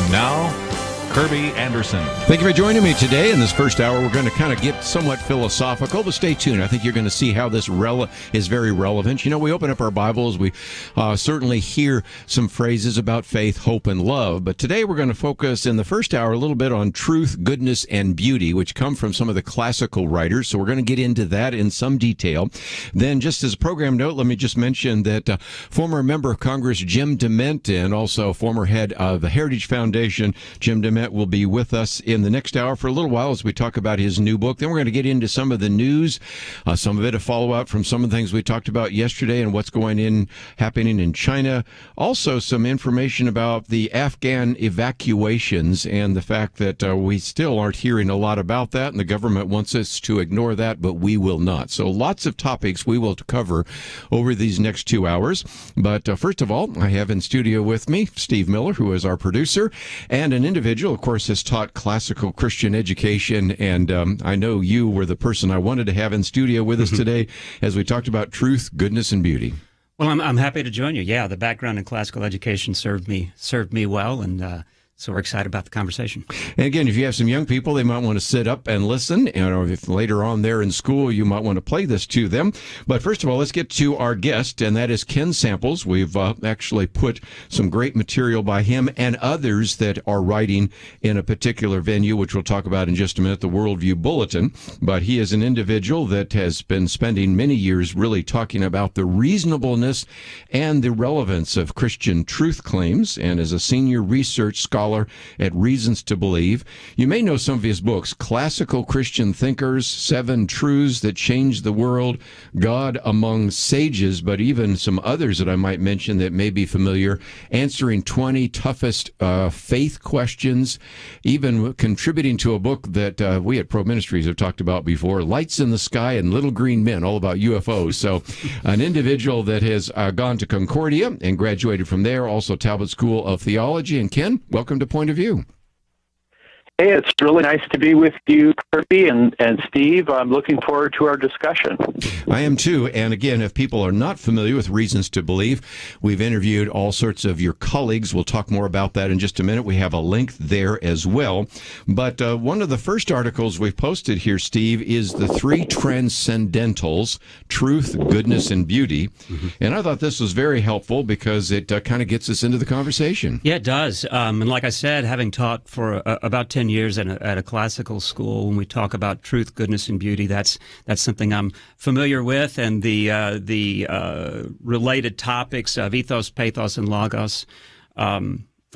And now, Kerby Anderson. Thank you for joining me today. In this first hour, we're going to kind of get somewhat philosophical, but stay tuned. I think you're going to see how this is very relevant. You know, we open up our Bibles, we certainly hear some phrases about faith, hope, and love, but today we're going to focus in the first hour a little bit on truth, goodness, and beauty, which come from some of the classical writers, so we're going to get into that in some detail. Then, just as a program note, let me just mention that former member of Congress Jim DeMint and also former head of the Heritage Foundation, Jim DeMint, will be with us in the next hour for a little while as we talk about his new book. Then we're going to get into some of the news, some of it a follow-up from some of the things we talked about yesterday and what's happening in China. Also, some information about the Afghan evacuations and the fact that we still aren't hearing a lot about that, and the government wants us to ignore that, but we will not. So lots of topics we will cover over these next 2 hours. But first of all, I have in studio with me Steve Miller, who is our producer, and an individual, of course, has taught classical Christian education, and I know you were the person I wanted to have in studio with us today as we talked about truth, goodness, and beauty. Well, I'm happy to join you. Yeah, the background in classical education served me well, and so we're excited about the conversation. And again, if you have some young people, they might want to sit up and listen, or if later on they're in school, you might want to play this to them. But first of all, let's get to our guest, and that is Ken Samples. We've actually put some great material by him and others that are writing in a particular venue, which we'll talk about in just a minute, the Worldview Bulletin. But he is an individual that has been spending many years really talking about the reasonableness and the relevance of Christian truth claims, and is a senior research scholar at Reasons to Believe. You may know some of his books: Classical Christian Thinkers, 7 Truths That Changed the World, God Among Sages, but even some others that I might mention that may be familiar, Answering 20 Toughest Faith Questions, even contributing to a book that we at Pro Ministries have talked about before, Lights in the Sky and Little Green Men, all about UFOs. So an individual that has gone to Concordia and graduated from there, also Talbot School of Theology. And Ken, welcome to Point of View. Hey, it's really nice to be with you, Kerby, and Steve. I'm looking forward to our discussion. I am too. And again, if people are not familiar with Reasons to Believe, we've interviewed all sorts of your colleagues. We'll talk more about that in just a minute. We have a link there as well. But one of the first articles we've posted here, Steve, is the 3 Transcendentals: Truth, Goodness, and Beauty. Mm-hmm. And I thought this was very helpful because it kind of gets us into the conversation. Yeah, it does. And like I said, having taught for about 10 years at a classical school, when we talk about truth, goodness, and beauty, that's something I'm familiar with, and the related topics of ethos, pathos, and logos.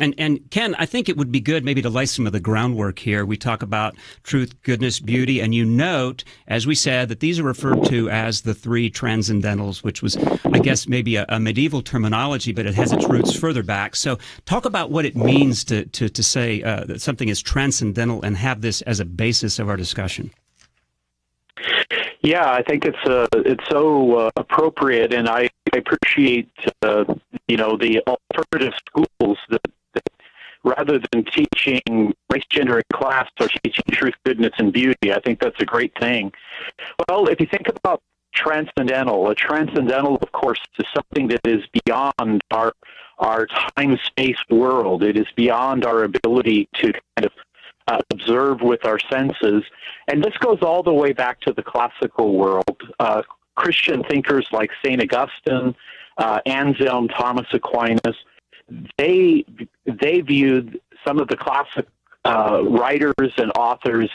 And Ken, I think it would be good maybe to lay some of the groundwork here. We talk about truth, goodness, beauty, and you note, as we said, that these are referred to as the 3 Transcendentals, which was, I guess, maybe a medieval terminology, but it has its roots further back. So talk about what it means to say that something is transcendental and have this as a basis of our discussion. Yeah, I think it's so appropriate, and I appreciate the alternative schools that rather than teaching race, gender, and class, are teaching truth, goodness, and beauty. I think that's a great thing. Well, if you think about transcendental, a transcendental, of course, is something that is beyond our time-space world. It is beyond our ability to kind of observe with our senses. And this goes all the way back to the classical world. Christian thinkers like St. Augustine, Anselm, Thomas Aquinas, they viewed some of the classic writers and authors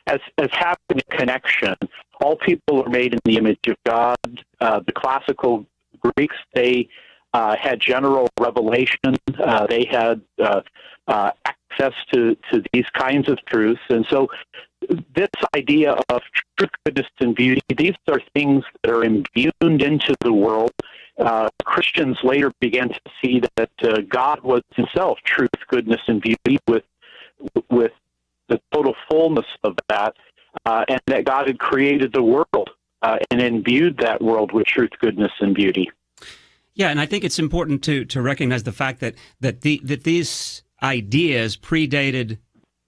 as having a connection. All people are made in the image of God. The classical Greeks, they had general revelation. They had access to these kinds of truths. And so this idea of truth, goodness, and beauty, these are things that are imbued into the world. Christians later began to see that God was himself truth, goodness, and beauty with the total fullness of that, and that God had created the world and imbued that world with truth, goodness, and beauty. Yeah, and I think it's important to recognize the fact that these ideas predated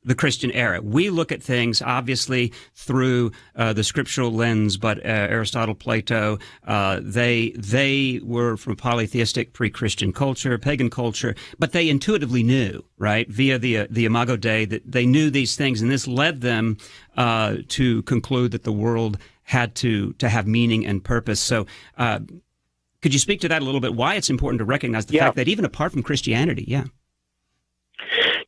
the Christian era. We look at things obviously through the scriptural lens, but Aristotle, Plato, they were from polytheistic pre-Christian culture, pagan culture, but they intuitively knew, right, via the Imago Dei, that they knew these things, and this led them to conclude that the world had to have meaning and purpose. So could you speak to that a little bit, why it's important to recognize the fact that even apart from Christianity,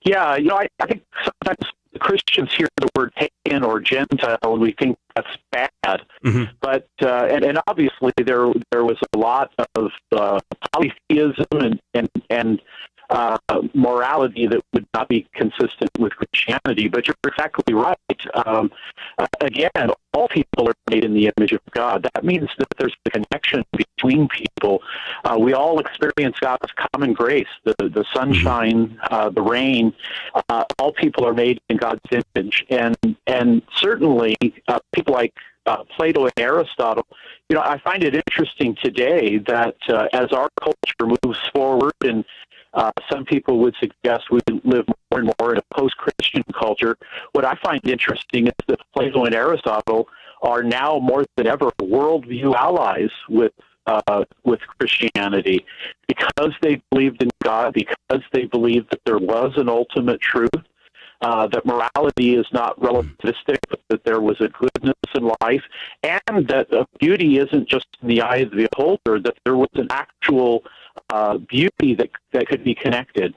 Yeah, I think sometimes Christians hear the word pagan or Gentile, and we think that's bad. Mm-hmm. But and obviously there was a lot of polytheism and morality that would not be consistent with Christianity. But you're exactly right. Again, all people are made in the image of God. That means that there's a connection between people. We all experience God's common grace, the sunshine, the rain. All people are made in God's image, and certainly people like Plato and Aristotle. I find it interesting today that as our culture moves forward, and some people would suggest we live more and more in a post-Christian culture. What I find interesting is that Plato and Aristotle are now more than ever worldview allies with Christianity, because they believed in God, because they believed that there was an ultimate truth, that morality is not relativistic, but that there was a goodness in life, and that beauty isn't just in the eye of the beholder, that there was an actual beauty that could be connected.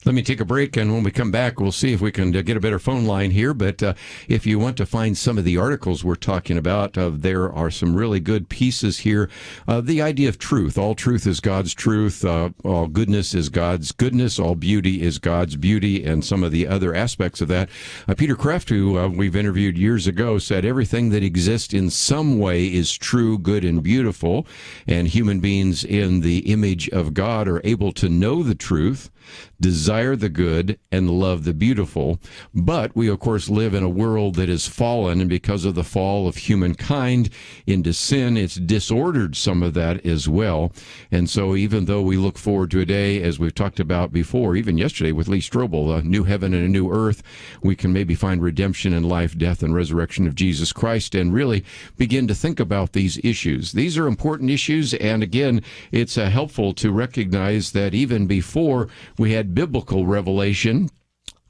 Let me take a break, and when we come back, we'll see if we can get a better phone line here. But if you want to find some of the articles we're talking about, there are some really good pieces here. The idea of truth. All truth is God's truth. All goodness is God's goodness. All beauty is God's beauty, and some of the other aspects of that. Peter Kreeft, who we've interviewed years ago, said everything that exists in some way is true, good, and beautiful, and human beings in the image of God are able to know the truth, desire the good, and love the beautiful. But we, of course, live in a world that is fallen, and because of the fall of humankind into sin, it's disordered some of that as well. And so even though we look forward to a day, as we've talked about before, even yesterday with Lee Strobel, a new heaven and a new earth, we can maybe find redemption in life, death, and resurrection of Jesus Christ, and really begin to think about these issues. These are important issues, and again, it's helpful to recognize that even before we had biblical revelation,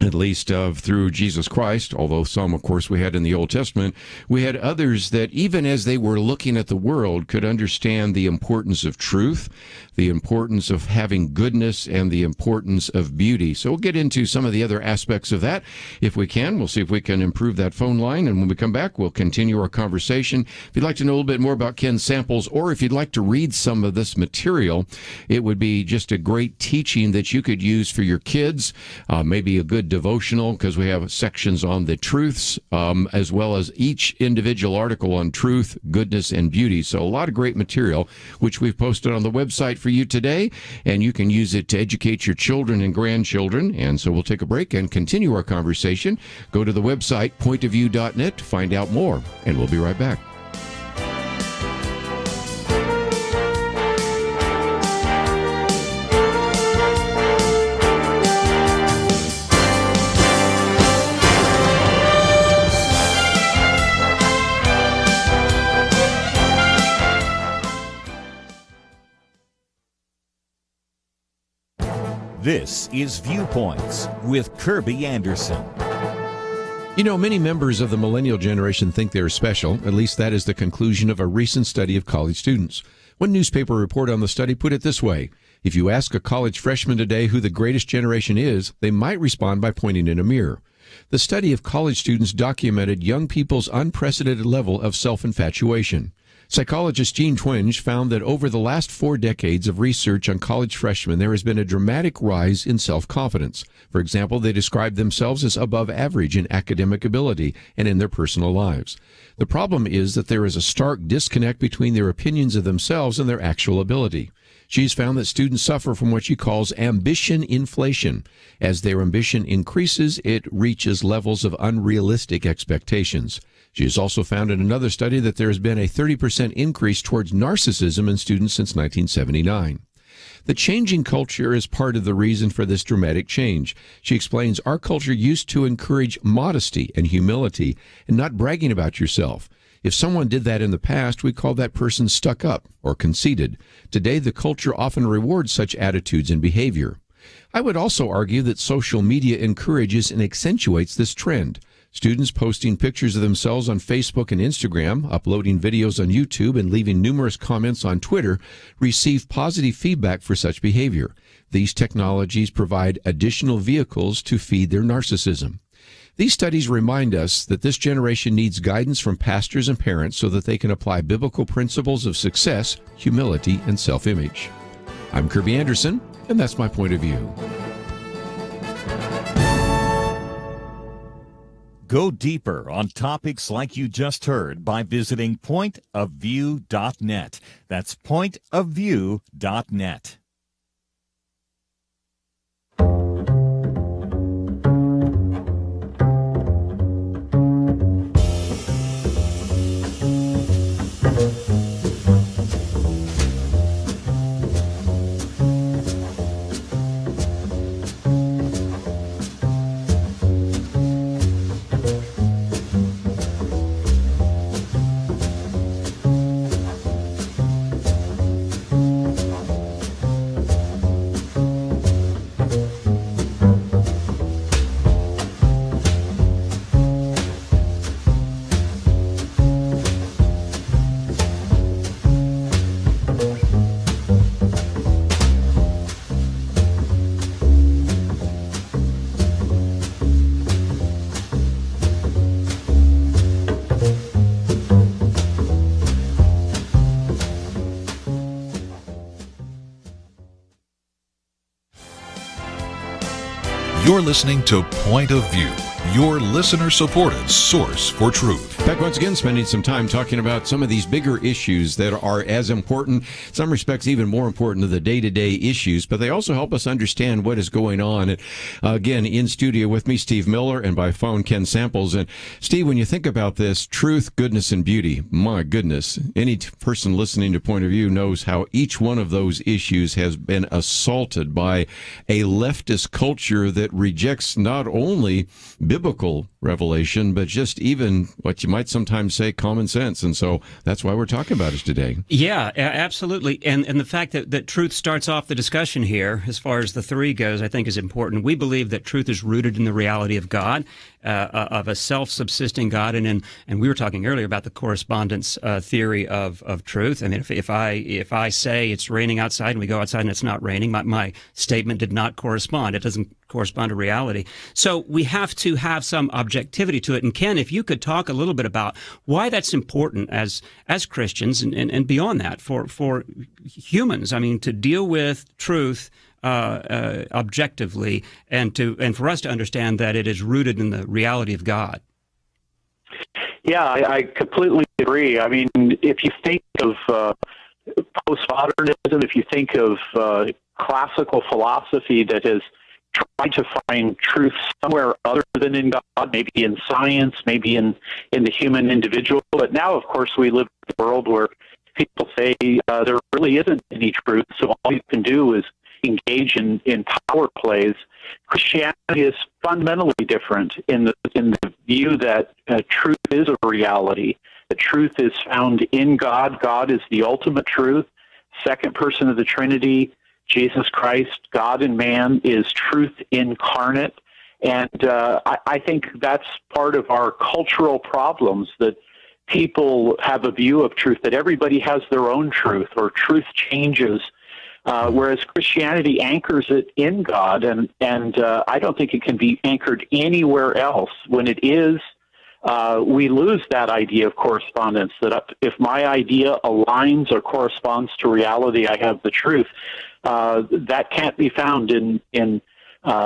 at least through Jesus Christ, although some, of course, we had in the Old Testament, we had others that even as they were looking at the world could understand the importance of truth, the importance of having goodness, and the importance of beauty. So we'll get into some of the other aspects of that if we can. We'll see if we can improve that phone line, and when we come back, we'll continue our conversation. If you'd like to know a little bit more about Ken Samples, or if you'd like to read some of this material, it would be just a great teaching that you could use for your kids, maybe a good devotional, because we have sections on the truths, as well as each individual article on truth, goodness, and beauty. So a lot of great material, which we've posted on the website for you today, and you can use it to educate your children and grandchildren. And so we'll take a break and continue our conversation. Go to the website, pointofview.net, to find out more, and we'll be right back. This is Viewpoints with Kerby Anderson. You know, many members of the millennial generation think they're special. At least that is the conclusion of a recent study of college students. One newspaper report on the study put it this way: if you ask a college freshman today who the greatest generation is, they might respond by pointing in a mirror. The study of college students documented young people's unprecedented level of self-infatuation. Psychologist Gene Twenge found that over the last 4 decades of research on college freshmen, there has been a dramatic rise in self-confidence. For example, they describe themselves as above average in academic ability and in their personal lives. The problem is that there is a stark disconnect between their opinions of themselves and their actual ability. She's found that students suffer from what she calls ambition inflation. As their ambition increases, it reaches levels of unrealistic expectations. She has also found in another study that there has been a 30% increase towards narcissism in students since 1979. The changing culture is part of the reason for this dramatic change. She explains our culture used to encourage modesty and humility and not bragging about yourself. If someone did that in the past, we called that person stuck up or conceited. Today, the culture often rewards such attitudes and behavior. I would also argue that social media encourages and accentuates this trend. Students posting pictures of themselves on Facebook and Instagram, uploading videos on YouTube, and leaving numerous comments on Twitter receive positive feedback for such behavior. These technologies provide additional vehicles to feed their narcissism. These studies remind us that this generation needs guidance from pastors and parents so that they can apply biblical principles of success, humility, and self-image. I'm Kerby Anderson, and that's my point of view. Go deeper on topics like you just heard by visiting pointofview.net. That's pointofview.net. You're listening to Point of View, your listener-supported source for truth. Back once again, spending some time talking about some of these bigger issues that are as important, in some respects even more important to the day-to-day issues, but they also help us understand what is going on. And again, in studio with me, Steve Miller, and by phone, Ken Samples. And Steve, when you think about this, truth, goodness, and beauty, my goodness, any person listening to Point of View knows how each one of those issues has been assaulted by a leftist culture that rejects not only biblical revelation, but just even what you might sometimes say common sense. And so that's why we're talking about it today. Yeah, absolutely. And the fact that truth starts off the discussion here, as far as the three goes, I think is important. We believe that truth is rooted in the reality of God, of a self-subsisting God. And we were talking earlier about the correspondence theory of truth. I mean, if I say it's raining outside and we go outside and it's not raining, my statement did not correspond. It doesn't correspond to reality. So we have to have some objectivity to it. And Ken, if you could talk a little bit about why that's important as Christians and beyond that for humans. I mean, to deal with truth objectively and for us to understand that it is rooted in the reality of God. Yeah, I completely agree. I mean, if you think of postmodernism, if you think of classical philosophy that has tried to find truth somewhere other than in God, maybe in science, maybe in the human individual. But now, of course, we live in a world where people say there really isn't any truth, so all you can do is engage in power plays. Christianity is fundamentally different in the view that truth is a reality. The truth is found in God. God is the ultimate truth. Second person of the Trinity, Jesus Christ, God and man, is truth incarnate. And I think that's part of our cultural problems, that people have a view of truth, that everybody has their own truth, or truth changes, whereas Christianity anchors it in God. And I don't think it can be anchored anywhere else. When it is, we lose that idea of correspondence, that if my idea aligns or corresponds to reality, I have the truth. That can't be found in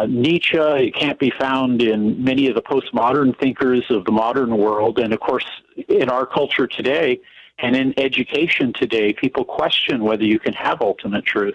Nietzsche. It can't be found in many of the postmodern thinkers of the modern world. And, of course, in our culture today and in education today, people question whether you can have ultimate truth.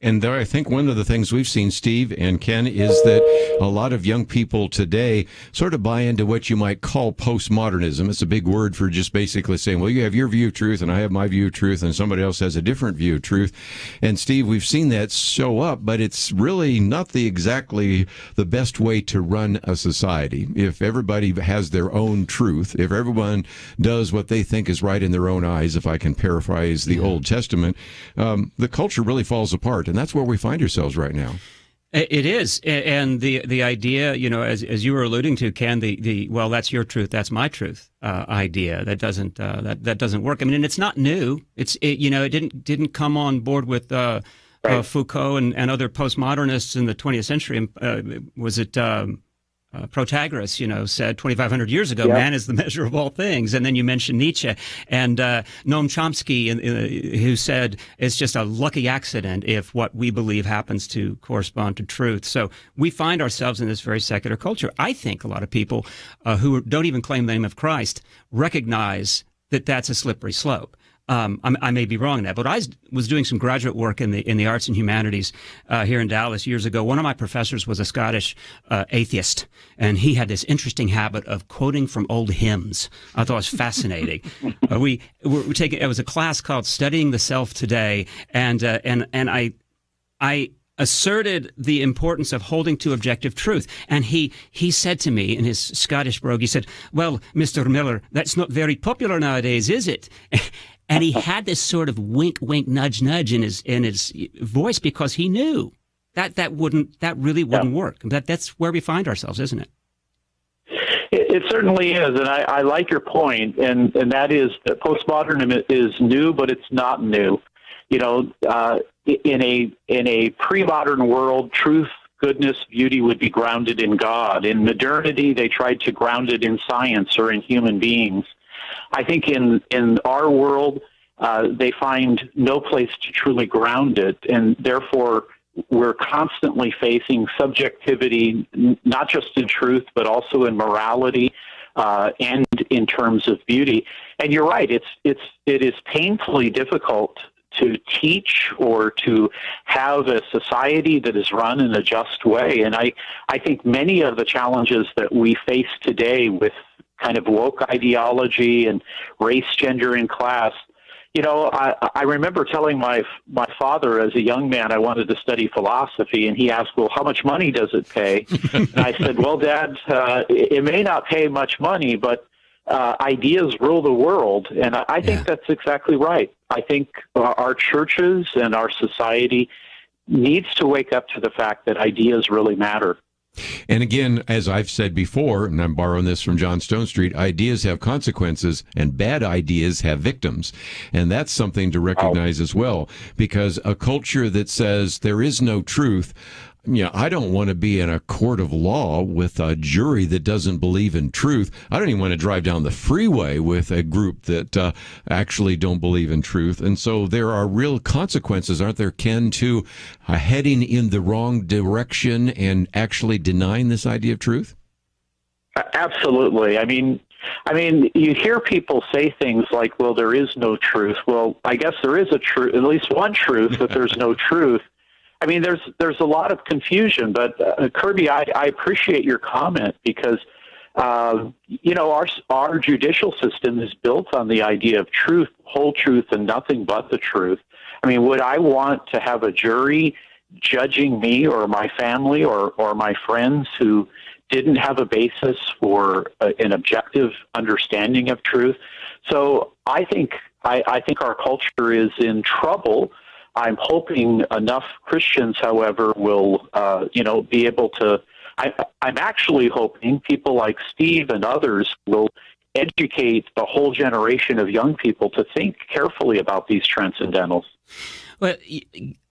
And there, I think one of the things we've seen, Steve and Ken, is that a lot of young people today sort of buy into what you might call postmodernism. It's a big word for just basically saying, well, you have your view of truth and I have my view of truth and somebody else has a different view of truth. And Steve, we've seen that show up, but it's really not exactly the best way to run a society. If everybody has their own truth, if everyone does what they think is right in their own eyes, if I can paraphrase the Old Testament, the culture really falls apart. And that's where we find ourselves right now. It is, and the idea, as you were alluding to, Ken, the well, that's your truth, that's my truth idea that doesn't that doesn't work. I mean, and it's not new. It didn't come on board with Foucault and other postmodernists in the 20th century. Was it? Protagoras, said 2,500 years ago, man is the measure of all things. And then you mentioned Nietzsche and Noam Chomsky, who said it's just a lucky accident if what we believe happens to correspond to truth. So we find ourselves in this very secular culture. I think a lot of people who don't even claim the name of Christ recognize that that's a slippery slope. I may be wrong in that, but I was doing some graduate work in the arts and humanities here in Dallas years ago. One of my professors was a Scottish atheist, and he had this interesting habit of quoting from old hymns. I thought it was fascinating. We were taking, it was a class called Studying the Self Today, and I asserted the importance of holding to objective truth. And he said to me in his Scottish brogue, he said, "Well, Mr. Miller, that's not very popular nowadays, is it?" And he had this sort of wink, wink, nudge, nudge in his voice because he knew that really wouldn't work. That's where we find ourselves, isn't it? It certainly is, and I like your point, and that is that postmodernism is new, but it's not new. In a pre-modern world, truth, goodness, beauty would be grounded in God. In modernity, they tried to ground it in science or in human beings. I think in our world, they find no place to truly ground it, and therefore we're constantly facing subjectivity, not just in truth, but also in morality and in terms of beauty. And you're right; it is painfully difficult to teach or to have a society that is run in a just way. And I think many of the challenges that we face today with kind of woke ideology and race, gender, and class. I remember telling my father as a young man I wanted to study philosophy, and he asked, "Well, how much money does it pay?" And I said, "Well, Dad, it may not pay much money, but ideas rule the world." And I think that's exactly right. I think our churches and our society needs to wake up to the fact that ideas really matter. And again, as I've said before, and I'm borrowing this from John Stonestreet, ideas have consequences and bad ideas have victims. And that's something to recognize as well, because a culture that says there is no truth, I don't want to be in a court of law with a jury that doesn't believe in truth. I don't even want to drive down the freeway with a group that actually don't believe in truth. And so there are real consequences, aren't there, Ken, to heading in the wrong direction and actually denying this idea of truth? Absolutely. I mean, you hear people say things like, "Well, there is no truth." Well, I guess there is a truth, at least one truth, that there's no truth. I mean, there's a lot of confusion, but Kerby, I appreciate your comment because, our judicial system is built on the idea of truth, whole truth, and nothing but the truth. I mean, would I want to have a jury judging me or my family or my friends who didn't have a basis for an objective understanding of truth? So I think our culture is in trouble. I'm hoping enough Christians, however, will, be able to. I'm actually hoping people like Steve and others will educate the whole generation of young people to think carefully about these transcendentals. Well,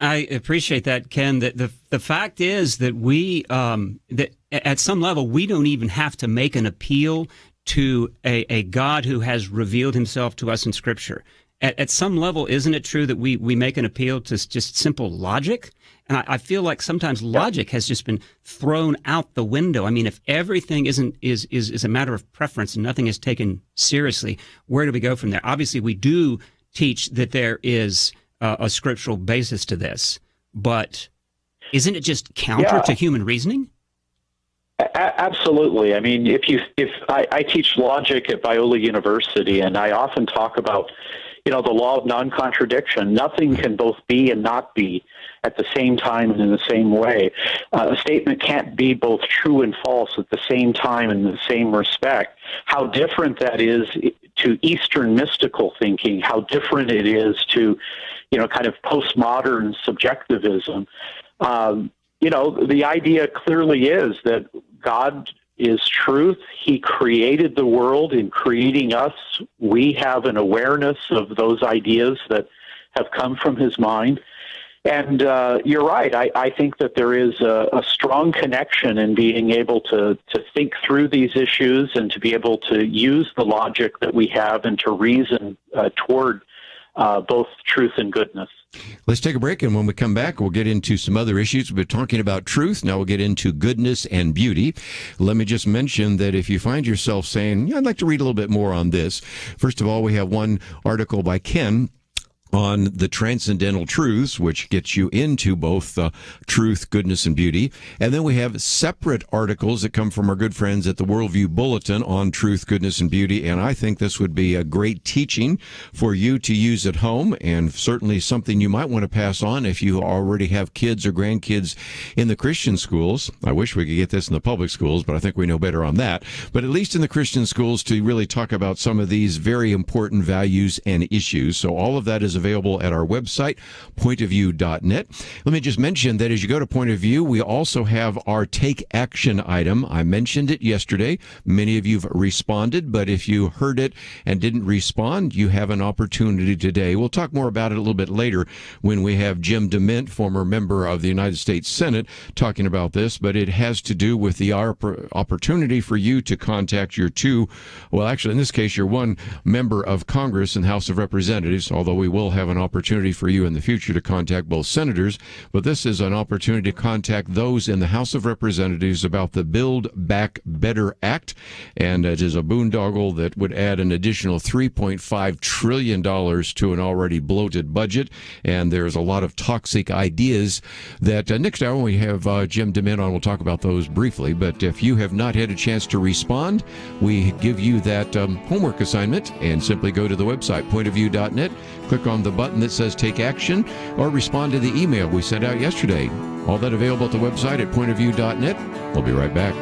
I appreciate that, Ken. That the fact is that we, that at some level, we don't even have to make an appeal to a God who has revealed himself to us in Scripture. At some level, isn't it true that we make an appeal to just simple logic? And I feel like sometimes logic has just been thrown out the window. I mean, if everything is a matter of preference and nothing is taken seriously, where do we go from there? Obviously, we do teach that there is a scriptural basis to this, but isn't it just counter to human reasoning? Absolutely. I mean, if I teach logic at Biola University, and I often talk about, the law of non-contradiction. Nothing can both be and not be at the same time and in the same way. A statement can't be both true and false at the same time and in the same respect. How different that is to Eastern mystical thinking, how different it is to, kind of postmodern subjectivism. The idea clearly is that God is truth. He created the world. In creating us, we have an awareness of those ideas that have come from his mind. And you're right. I think that there is a strong connection in being able to think through these issues and to be able to use the logic that we have and to reason toward both truth and goodness. Let's take a break, and when we come back, we'll get into some other issues. We've been talking about truth. Now we'll get into goodness and beauty. Let me just mention that if you find yourself saying, I'd like to read a little bit more on this, first of all, we have one article by Ken on the transcendental truths, which gets you into both truth, goodness, and beauty. And then we have separate articles that come from our good friends at the Worldview Bulletin on truth, goodness, and beauty. And I think this would be a great teaching for you to use at home, and certainly something you might want to pass on if you already have kids or grandkids in the Christian schools. I wish we could get this in the public schools, but I think we know better on that. But at least in the Christian schools, to really talk about some of these very important values and issues. So all of that is available at our website, pointofview.net. Let me just mention that as you go to Point of View, we also have our Take Action item. I mentioned it yesterday. Many of you have responded, but if you heard it and didn't respond, you have an opportunity today. We'll talk more about it a little bit later when we have Jim DeMint, former member of the United States Senate, talking about this, but it has to do with the opportunity for you to contact your actually in this case, your one member of Congress and House of Representatives, although we will have an opportunity for you in the future to contact both senators, but this is an opportunity to contact those in the House of Representatives about the Build Back Better Act, and it is a boondoggle that would add an additional $3.5 trillion to an already bloated budget, and there's a lot of toxic ideas that next hour when we have Jim DeMint on, we'll talk about those briefly, but if you have not had a chance to respond, we give you that homework assignment, and simply go to the website, pointofview.net, click on the button that says Take Action, or respond to the email we sent out yesterday. All that available at the website at pointofview.net. We'll be right back.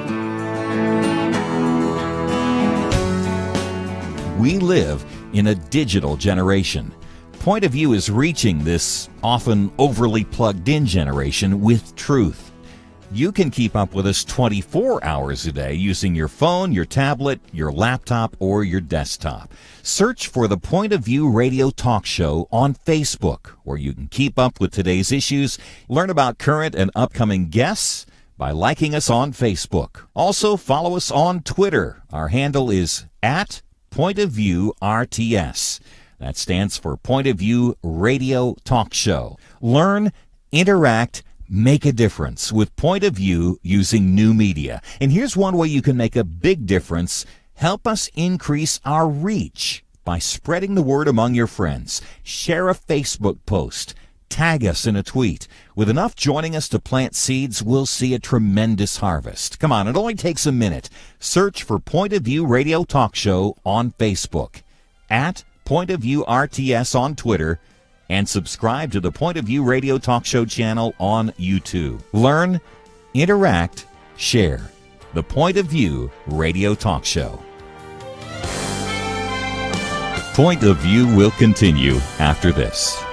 We live in a digital generation. Point of View is reaching this often overly plugged-in generation with truth. You can keep up with us 24 hours a day using your phone, your tablet, your laptop, or your desktop. Search for the Point of View Radio Talk Show on Facebook, where you can keep up with today's issues, learn about current and upcoming guests by liking us on Facebook. Also, follow us on Twitter. Our handle is @PointOfViewRTS. That stands for Point of View Radio Talk Show. Learn, interact, make a difference with Point of View using new media. And here's one way you can make a big difference. Help us increase our reach by spreading the word among your friends. Share a Facebook post. Tag us in a tweet. With enough joining us to plant seeds, we'll see a tremendous harvest. Come on, it only takes a minute. Search for Point of View Radio Talk Show on Facebook, @PointOfViewRTS on Twitter, and subscribe to the Point of View Radio Talk Show channel on YouTube. Learn, interact, share. The Point of View Radio Talk Show. Point of View will continue after this.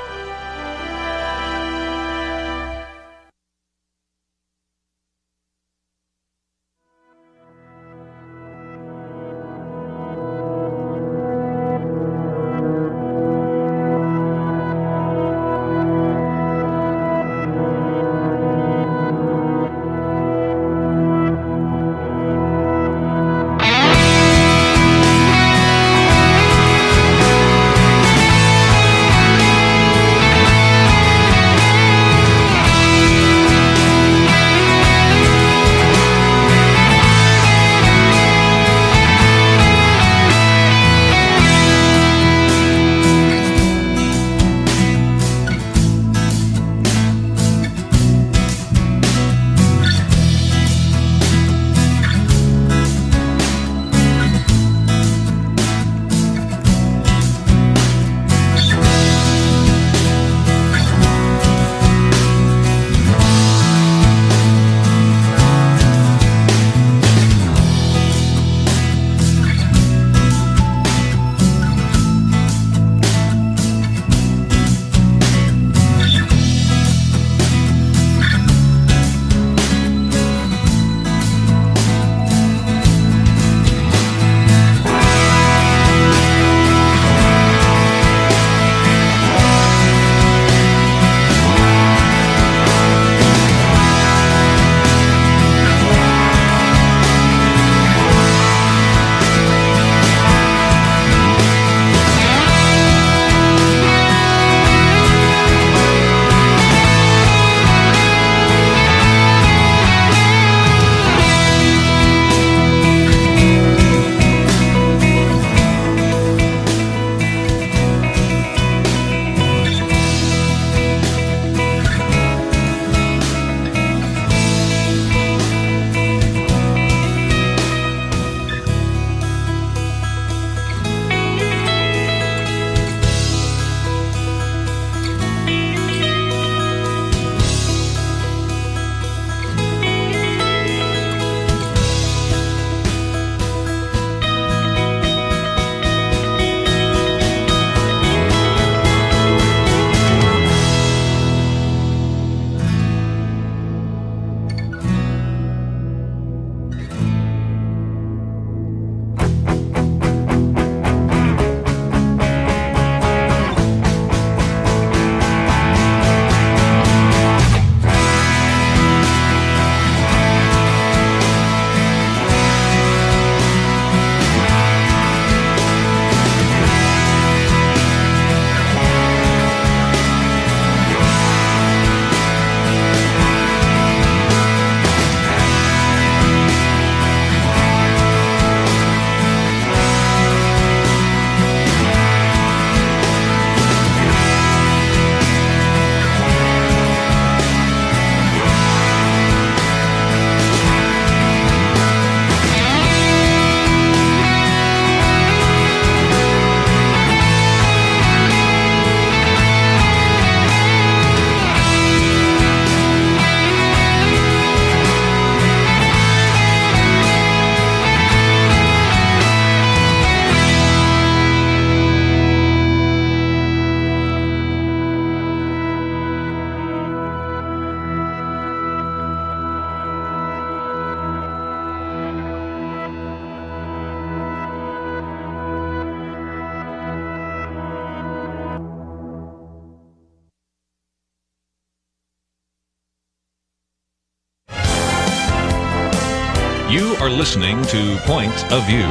are listening to Point of View.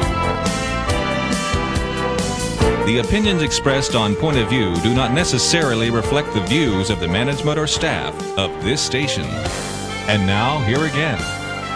The opinions expressed on Point of View do not necessarily reflect the views of the management or staff of this station. And now, here again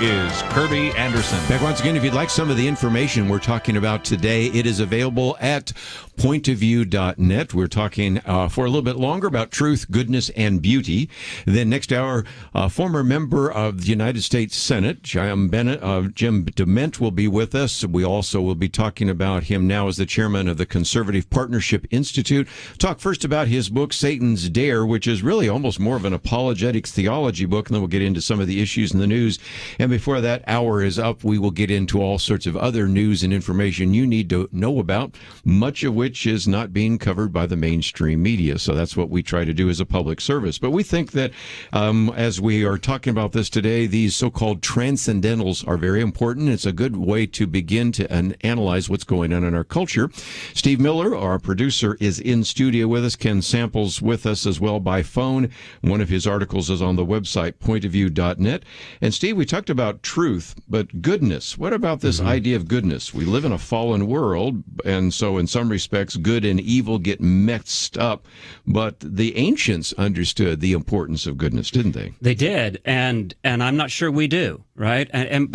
is Kerby Anderson. Back once again, if you'd like some of the information we're talking about today, it is available at pointofview.net. We're talking for a little bit longer about truth, goodness, and beauty. Then next hour, former member of the United States Senate, Jim DeMint, will be with us. We also will be talking about him now as the chairman of the Conservative Partnership Institute. Talk first about his book, Satan's Dare, which is really almost more of an apologetics theology book, and then we'll get into some of the issues in the news. And before that hour is up, we will get into all sorts of other news and information you need to know about, much of which is not being covered by the mainstream media. So that's what we try to do as a public service. But we think that as we are talking about this today, these so-called transcendentals are very important. It's a good way to begin to analyze what's going on in our culture. Steve Miller, our producer, is in studio with us. Ken Samples with us as well by phone. One of his articles is on the website, pointofview.net. And Steve, we talked about truth, but goodness. What about this idea of goodness? We live in a fallen world, and so in some respects, good and evil get mixed up. But the ancients understood the importance of goodness, didn't they? They did, and I'm not sure we do, right? And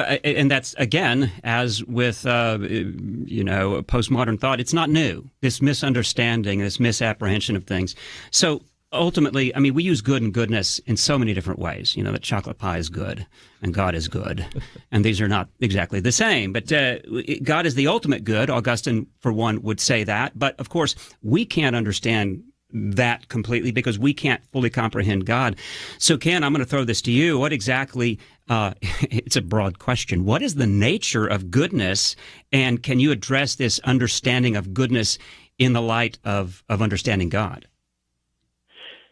that's, again, as with postmodern thought, it's not new. This misunderstanding, this misapprehension of things. So ultimately, I mean, we use good and goodness in so many different ways. You know, that chocolate pie is good and God is good. And these are not exactly the same. But God is the ultimate good. Augustine, for one, would say that. But, of course, we can't understand that completely because we can't fully comprehend God. So, Ken, I'm going to throw this to you. What exactly, it's a broad question, what is the nature of goodness? And can you address this understanding of goodness in the light of understanding God?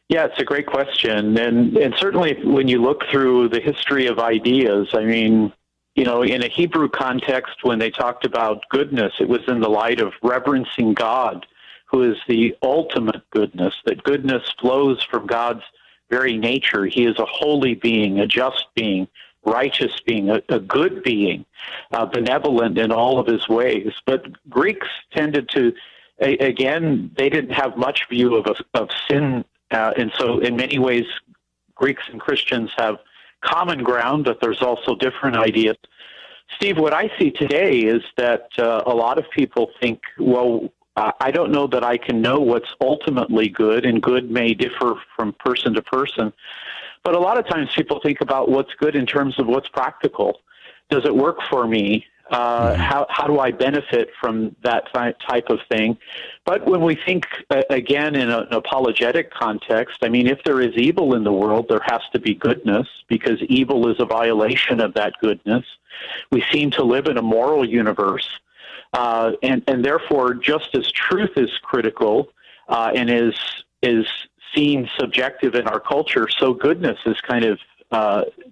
Yeah, it's a great question. And certainly when you look through the history of ideas, I mean, you know, in a Hebrew context, when they talked about goodness, it was in the light of reverencing God, who is the ultimate goodness, that goodness flows from God's very nature. He is a holy being, a just being, righteous being, a good being, benevolent in all of his ways. But Greeks tended to, again, they didn't have much view of sin. And so in many ways, Greeks and Christians have common ground, but there's also different ideas. Steve, what I see today is that a lot of people think, well, I don't know that I can know what's ultimately good, and good may differ from person to person. But a lot of times people think about what's good in terms of what's practical. Does it work for me? How do I benefit from that type of thing? But when we think, again, in an apologetic context, I mean, if there is evil in the world, there has to be goodness, because evil is a violation of that goodness. We seem to live in a moral universe. And therefore, just as truth is critical and is seen subjective in our culture, so goodness is kind of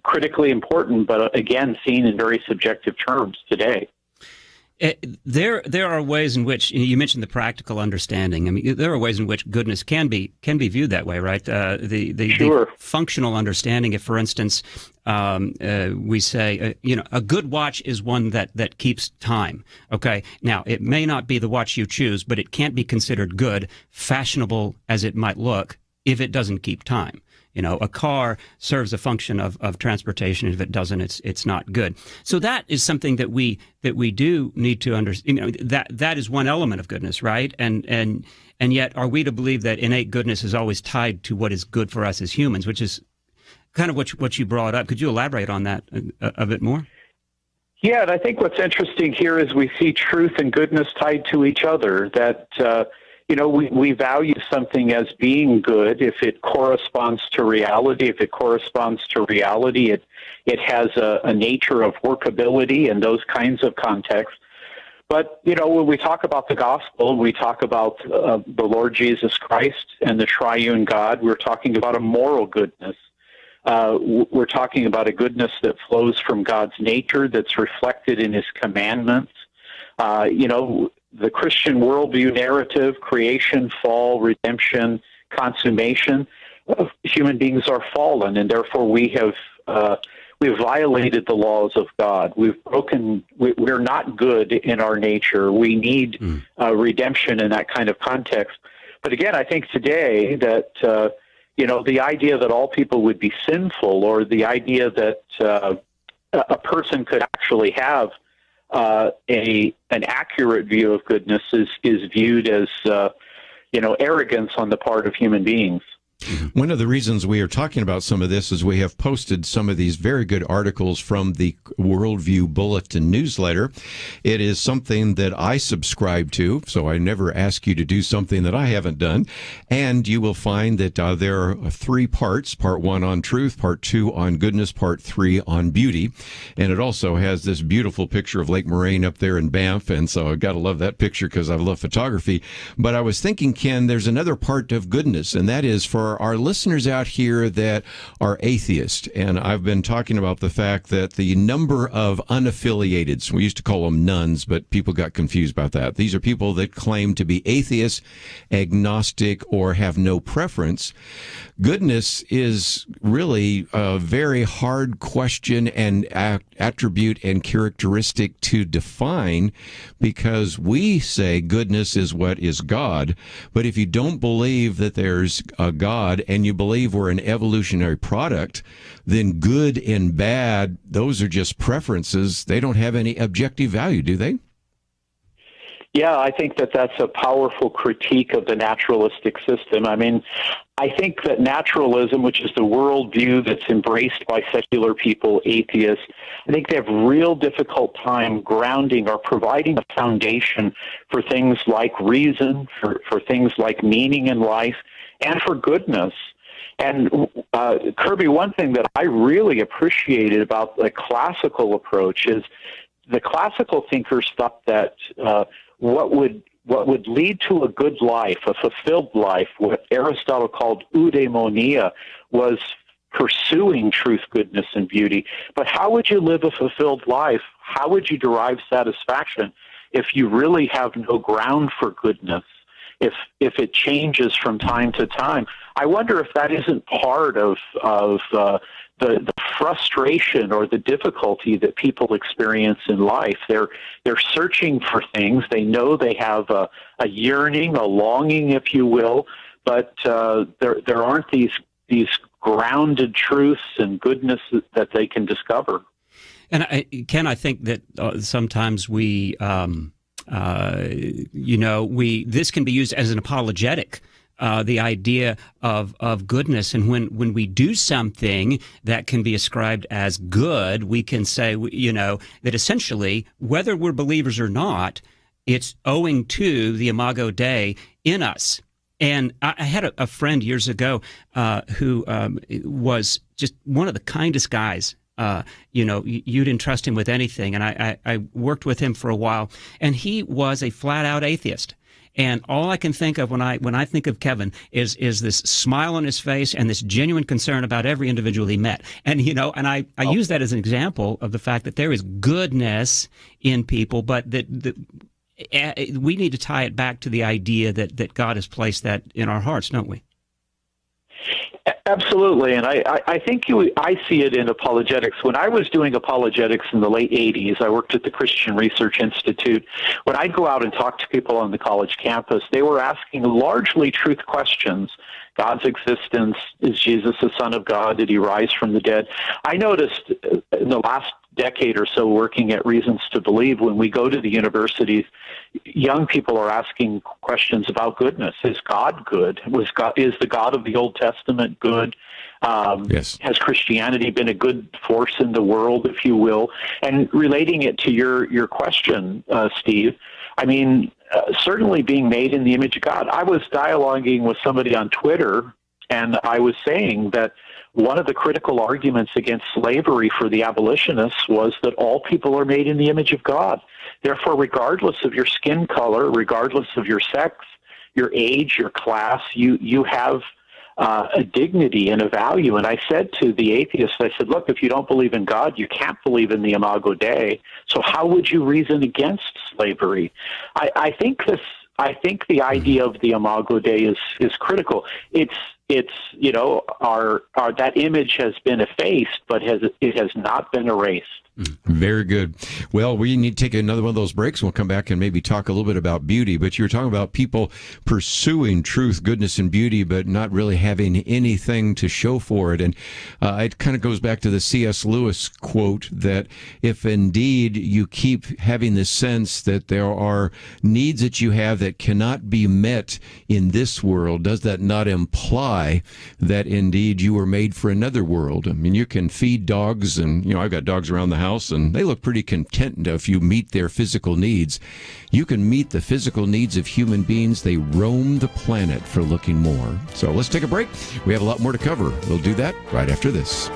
critically important, but again, seen in very subjective terms today. There are ways in which, you mentioned the practical understanding. I mean, there are ways in which goodness can be viewed that way, right? Sure. The functional understanding. If, for instance, we say, a good watch is one that keeps time. Okay, now it may not be the watch you choose, but it can't be considered good, fashionable as it might look, if it doesn't keep time. You know, a car serves a function of transportation. If it doesn't, it's not good. So that is something that we do need to understand. You know, that is one element of goodness, right? And yet, are we to believe that innate goodness is always tied to what is good for us as humans, which is kind of what you brought up? Could you elaborate on that a bit more? Yeah, and I think what's interesting here is we see truth and goodness tied to each other. That we value something as being good if it corresponds to reality. If it corresponds to reality, it has a nature of workability and those kinds of contexts. But, when we talk about the gospel, we talk about the Lord Jesus Christ and the triune God, we're talking about a moral goodness. We're talking about a goodness that flows from God's nature, that's reflected in his commandments. The Christian worldview narrative, creation, fall, redemption, consummation, human beings are fallen, and therefore we we've violated the laws of God. We're not good in our nature. We need redemption in that kind of context. But again, I think today that, the idea that all people would be sinful, or the idea that a person could actually have an accurate view of goodness is viewed as, arrogance on the part of human beings. One of the reasons we are talking about some of this is we have posted some of these very good articles from the Worldview Bulletin newsletter. It is something that I subscribe to, so I never ask you to do something that I haven't done. And you will find that there are 3 parts, part 1 on truth, part 2 on goodness, part 3 on beauty. And it also has this beautiful picture of Lake Moraine up there in Banff, and so I've got to love that picture because I love photography. But I was thinking, Ken, there's another part of goodness, and that is for our listeners out here that are atheists. And I've been talking about the fact that the number of unaffiliated, so we used to call them nuns, but people got confused about that. These are people that claim to be atheists, agnostic, or have no preference. Goodness is really a very hard question and attribute and characteristic to define, because we say goodness is what is God. But if you don't believe that there's a God and you believe we're an evolutionary product, then good and bad, those are just preferences. They don't have any objective value, do they? Yeah, I think that that's a powerful critique of the naturalistic system. I mean, I think that naturalism, which is the worldview that's embraced by secular people, atheists, I think they have real difficult time grounding or providing a foundation for things like reason, for things like meaning in life, and for goodness. And Kerby, one thing that I really appreciated about the classical approach is the classical thinkers thought that what would lead to a good life, a fulfilled life, what Aristotle called eudaimonia, was pursuing truth, goodness, and beauty. But how would you live a fulfilled life? How would you derive satisfaction if you really have no ground for goodness? If it changes from time to time? I wonder if that isn't part of the frustration or the difficulty that people experience in life. They're searching for things. They know they have a yearning, a longing, if you will, but there aren't these grounded truths and goodness that they can discover. And Ken, I think that sometimes we. This can be used as an apologetic, the idea of goodness. And when we do something that can be ascribed as good, we can say, that essentially, whether we're believers or not, it's owing to the Imago Dei in us. And I had a friend years ago who was just one of the kindest guys. You'd entrust him with anything. And I worked with him for a while, and he was a flat out atheist. And all I can think of when I think of Kevin is this smile on his face and this genuine concern about every individual he met. And, I use that as an example of the fact that there is goodness in people, but that we need to tie it back to the idea that God has placed that in our hearts, don't we? Absolutely, and I think I see it in apologetics. When I was doing apologetics in the late 80s, I worked at the Christian Research Institute. When I'd go out and talk to people on the college campus, they were asking largely truth questions. God's existence, is Jesus the Son of God? Did he rise from the dead? I noticed in the last decade or so working at Reasons to Believe, when we go to the universities, young people are asking questions about goodness. Is God good? Is the God of the Old Testament good? Yes. Has Christianity been a good force in the world, if you will? And relating it to your question, Steve, I mean, certainly being made in the image of God. I was dialoguing with somebody on Twitter, and I was saying that one of the critical arguments against slavery for the abolitionists was that all people are made in the image of God. Therefore, regardless of your skin color, regardless of your sex, your age, your class, you have a dignity and a value. And I said to the atheists, I said, look, if you don't believe in God, you can't believe in the Imago Dei. So how would you reason against slavery? I think the idea of the Imago Dei is critical. it's, you know, our that image has been effaced, but it has not been erased. Very good. Well, we need to take another one of those breaks. We'll come back and maybe talk a little bit about beauty. But you were talking about people pursuing truth, goodness, and beauty, but not really having anything to show for it. And it kind of goes back to the C.S. Lewis quote that if indeed you keep having this sense that there are needs that you have that cannot be met in this world, does that not imply that indeed you were made for another world? I mean, you can feed dogs, and, you know, I've got dogs around the house, and they look pretty content if you meet their physical needs. You can meet the physical needs of human beings. They roam the planet for looking more. So let's take a break. We have a lot more to cover. We'll do that right after this.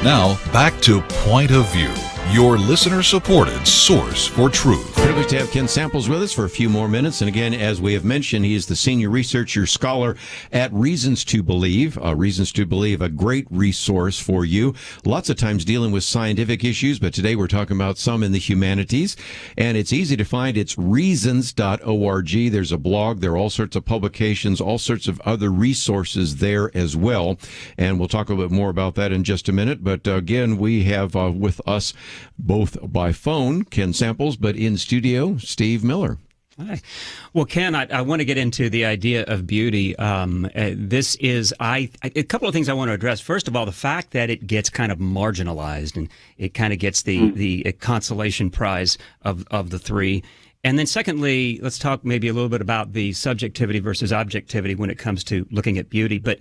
Now, back to Point of View, your listener-supported source for truth. Privileged to have Ken Samples with us for a few more minutes. And again, as we have mentioned, he is the senior researcher scholar at Reasons to Believe. Reasons to Believe, a great resource for you. Lots of times dealing with scientific issues, but today we're talking about some in the humanities. And it's easy to find. It's reasons.org. There's a blog. There are all sorts of publications, all sorts of other resources there as well. And we'll talk a little bit more about that in just a minute. But again, we have with us both by phone, Ken Samples, but in studio, Steve Miller. Hi. Well, Ken, I want to get into the idea of beauty. This is a couple of things I want to address. First of all, the fact that it gets kind of marginalized and it kind of gets the consolation prize of the three. And then secondly, let's talk maybe a little bit about the subjectivity versus objectivity when it comes to looking at beauty. But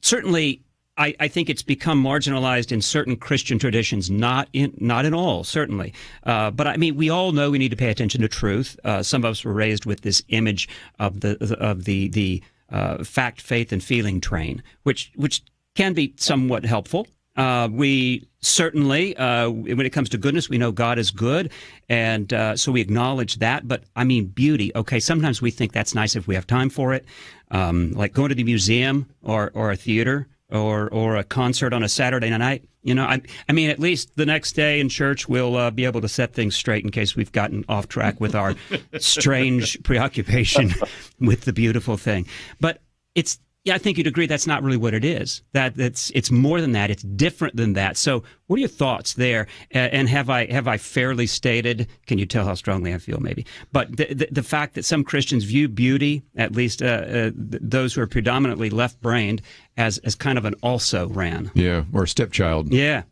certainly, I think it's become marginalized in certain Christian traditions, not in all, certainly. But I mean, we all know we need to pay attention to truth. Some of us were raised with this image of the fact, faith, and feeling train, which can be somewhat helpful. We certainly, when it comes to goodness, we know God is good, and so we acknowledge that. But I mean, beauty. Okay, sometimes we think that's nice if we have time for it, like going to the museum or a theater or a concert on a Saturday night. You know, I mean, at least the next day in church we'll be able to set things straight in case we've gotten off track with our strange preoccupation with the beautiful thing. But I think you'd agree that's not really what it is. It's more than that. It's different than that. So, what are your thoughts there? And have I fairly stated? Can you tell how strongly I feel? Maybe, but the fact that some Christians view beauty, at least those who are predominantly left-brained, as kind of an also-ran. Yeah, or a stepchild. Yeah.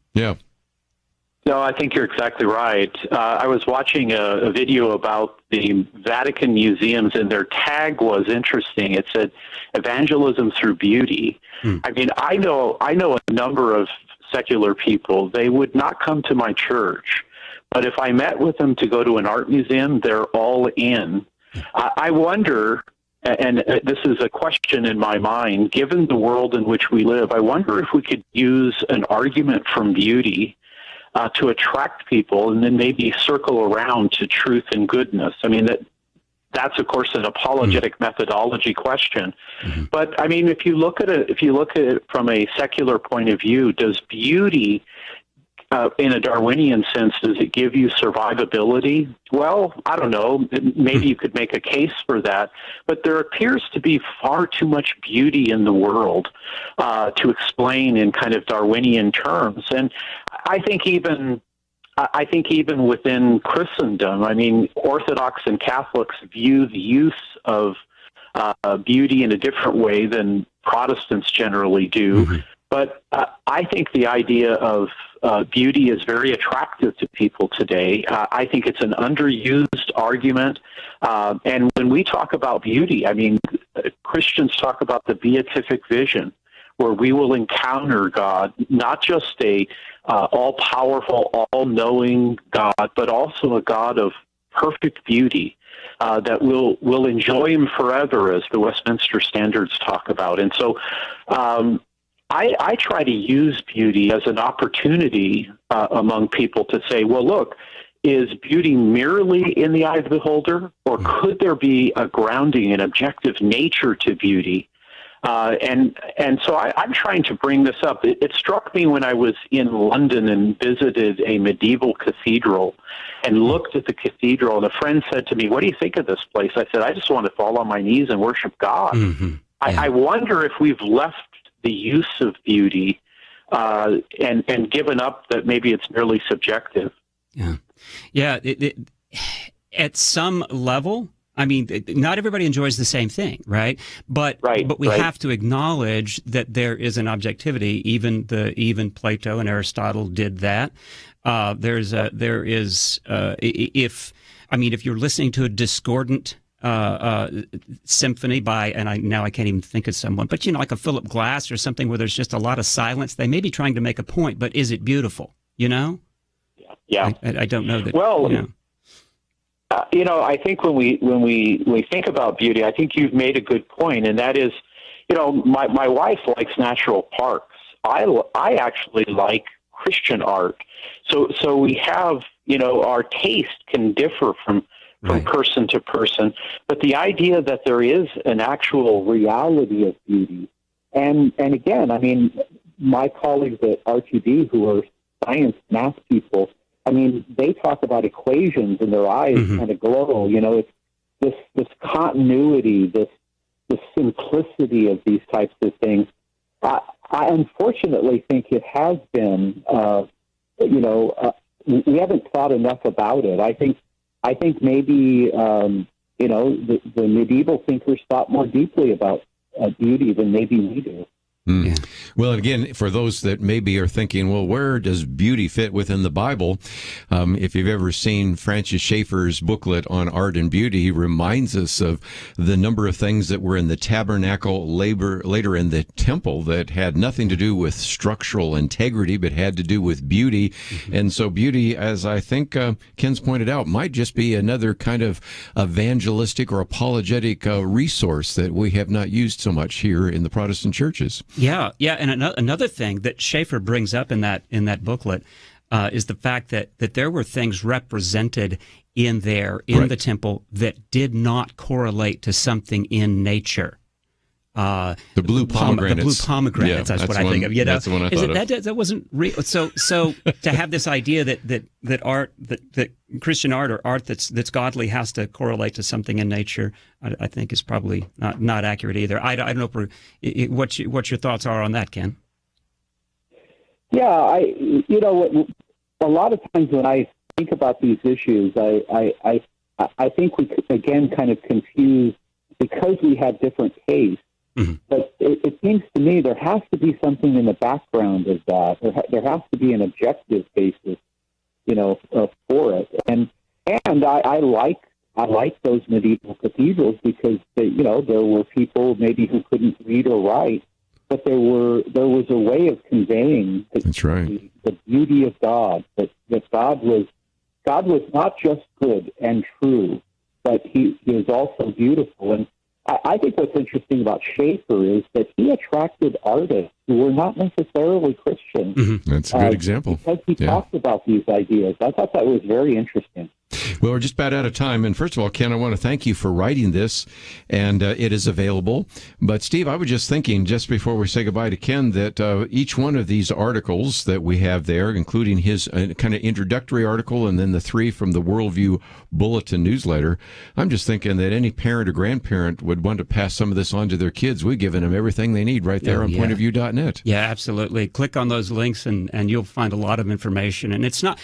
No, I think you're exactly right. I was watching a video about the Vatican museums, and their tag was interesting. It said evangelism through beauty. I mean, I know a number of secular people. They would not come to my church, but if I met with them to go to an art museum, they're all in. I wonder, and this is a question in my mind, given the world in which we live, I wonder if we could use an argument from beauty to attract people, and then maybe circle around to truth and goodness. I mean, that's of course an apologetic methodology question. But I mean, if you look at it from a secular point of view, does beauty, in a Darwinian sense, does it give you survivability? Well, I don't know. Maybe you could make a case for that. But there appears to be far too much beauty in the world to explain in kind of Darwinian terms. And I think even within Christendom, I mean, Orthodox and Catholics view the use of beauty in a different way than Protestants generally do. But I think the idea of beauty is very attractive to people today. I think it's an underused argument. And when we talk about beauty, I mean, Christians talk about the beatific vision, where we will encounter God, not just a all-powerful, all-knowing God, but also a God of perfect beauty that we'll enjoy Him forever, as the Westminster Standards talk about. And so I try to use beauty as an opportunity among people to say, well, look, is beauty merely in the eye of the beholder, or could there be a grounding and objective nature to beauty? And so I'm trying to bring this up. It struck me when I was in London and visited a medieval cathedral and looked at the cathedral, and a friend said to me, "What do you think of this place?" I said, "I just want to fall on my knees and worship God." I wonder if we've left the use of beauty and given up that maybe it's merely subjective. Yeah. At some level, I mean, not everybody enjoys the same thing, right? But we have to acknowledge that there is an objectivity. Even Plato and Aristotle did that. If you're listening to a discordant symphony by, and I can't even think of someone, but like a Philip Glass or something where there's just a lot of silence, they may be trying to make a point, but is it beautiful? Yeah. I don't know that. Well, I think when we think about beauty, I think you've made a good point, and that is, my wife likes natural parks. I actually like Christian art. So we have, our taste can differ from person to person, but the idea that there is an actual reality of beauty, and again, I mean, my colleagues at RTD who are science math people, I mean, they talk about equations and their eyes kind of glow. It's this continuity, this simplicity of these types of things. I unfortunately think it has been, we haven't thought enough about it. I think maybe, the medieval thinkers thought more deeply about beauty than maybe we do. Yeah. Well, and again, for those that maybe are thinking, well, where does beauty fit within the Bible? If you've ever seen Francis Schaeffer's booklet on art and beauty, he reminds us of the number of things that were in the tabernacle, later in the temple, that had nothing to do with structural integrity, but had to do with beauty. Mm-hmm. And so beauty, as I think Ken's pointed out, might just be another kind of evangelistic or apologetic resource that we have not used so much here in the Protestant churches. Yeah, and another thing that Schaeffer brings up in that booklet is the fact that there were things represented in the temple that did not correlate to something in nature. The blue pomegranates. That's what I think of. That's the one I thought of. That wasn't real. So to have this idea that art, that Christian art or art that's godly has to correlate to something in nature, I think is probably not accurate either. I don't know what your thoughts are on that, Ken. Yeah, a lot of times when I think about these issues, I think we again kind of confuse because we have different tastes. Mm-hmm. But it seems to me there has to be something in the background of that. There has to be an objective basis, for it. And I like those medieval cathedrals because there were people maybe who couldn't read or write, but there was a way of conveying the beauty of God. That God was not just good and true, but he was also beautiful. And I think what's interesting about Schaeffer is that he attracted artists who were not necessarily Christian. Mm-hmm. That's a good example. Because he talked about these ideas. I thought that was very interesting. Well, we're just about out of time. And first of all, Ken, I want to thank you for writing this, and it is available. But Steve, I was just thinking, just before we say goodbye to Ken, that each one of these articles that we have there, including his kind of introductory article and then the 3 from the Worldview Bulletin newsletter, I'm just thinking that any parent or grandparent would want to pass some of this on to their kids. We've given them everything they need right there on pointofview.net. Yeah, absolutely. Click on those links and you'll find a lot of information. And it's not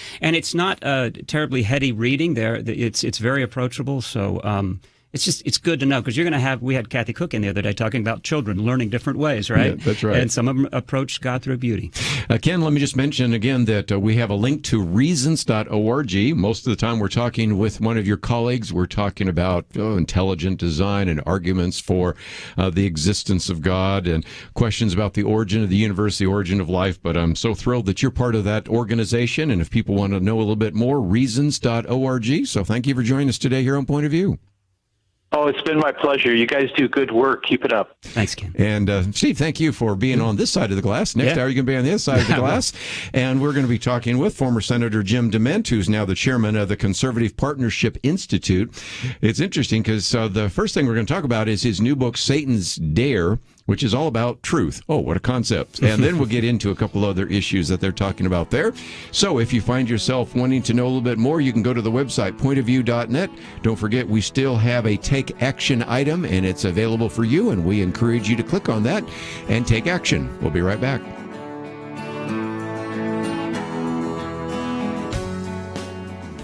terribly heady reading there. It's very approachable. So it's good to know, because we had Kathy Cook in the other day talking about children learning different ways, right? Yeah, that's right. And some of them approach God through beauty. Ken, let me just mention again that we have a link to reasons.org. Most of the time we're talking with one of your colleagues. We're talking about intelligent design and arguments for the existence of God and questions about the origin of the universe, the origin of life. But I'm so thrilled that you're part of that organization. And if people want to know a little bit more, reasons.org. So thank you for joining us today here on Point of View. Oh, it's been my pleasure. You guys do good work. Keep it up. Thanks, Ken. And Steve, thank you for being on this side of the glass. Next hour, you're going to be on the other side of the glass. And we're going to be talking with former Senator Jim DeMint, who's now the chairman of the Conservative Partnership Institute. It's interesting because the first thing we're going to talk about is his new book, Satan's Dare, which is all about truth. Oh, what a concept. And then we'll get into a couple other issues that they're talking about there. So if you find yourself wanting to know a little bit more, you can go to the website, pointofview.net. Don't forget, we still have a take action item, and it's available for you, and we encourage you to click on that and take action. We'll be right back.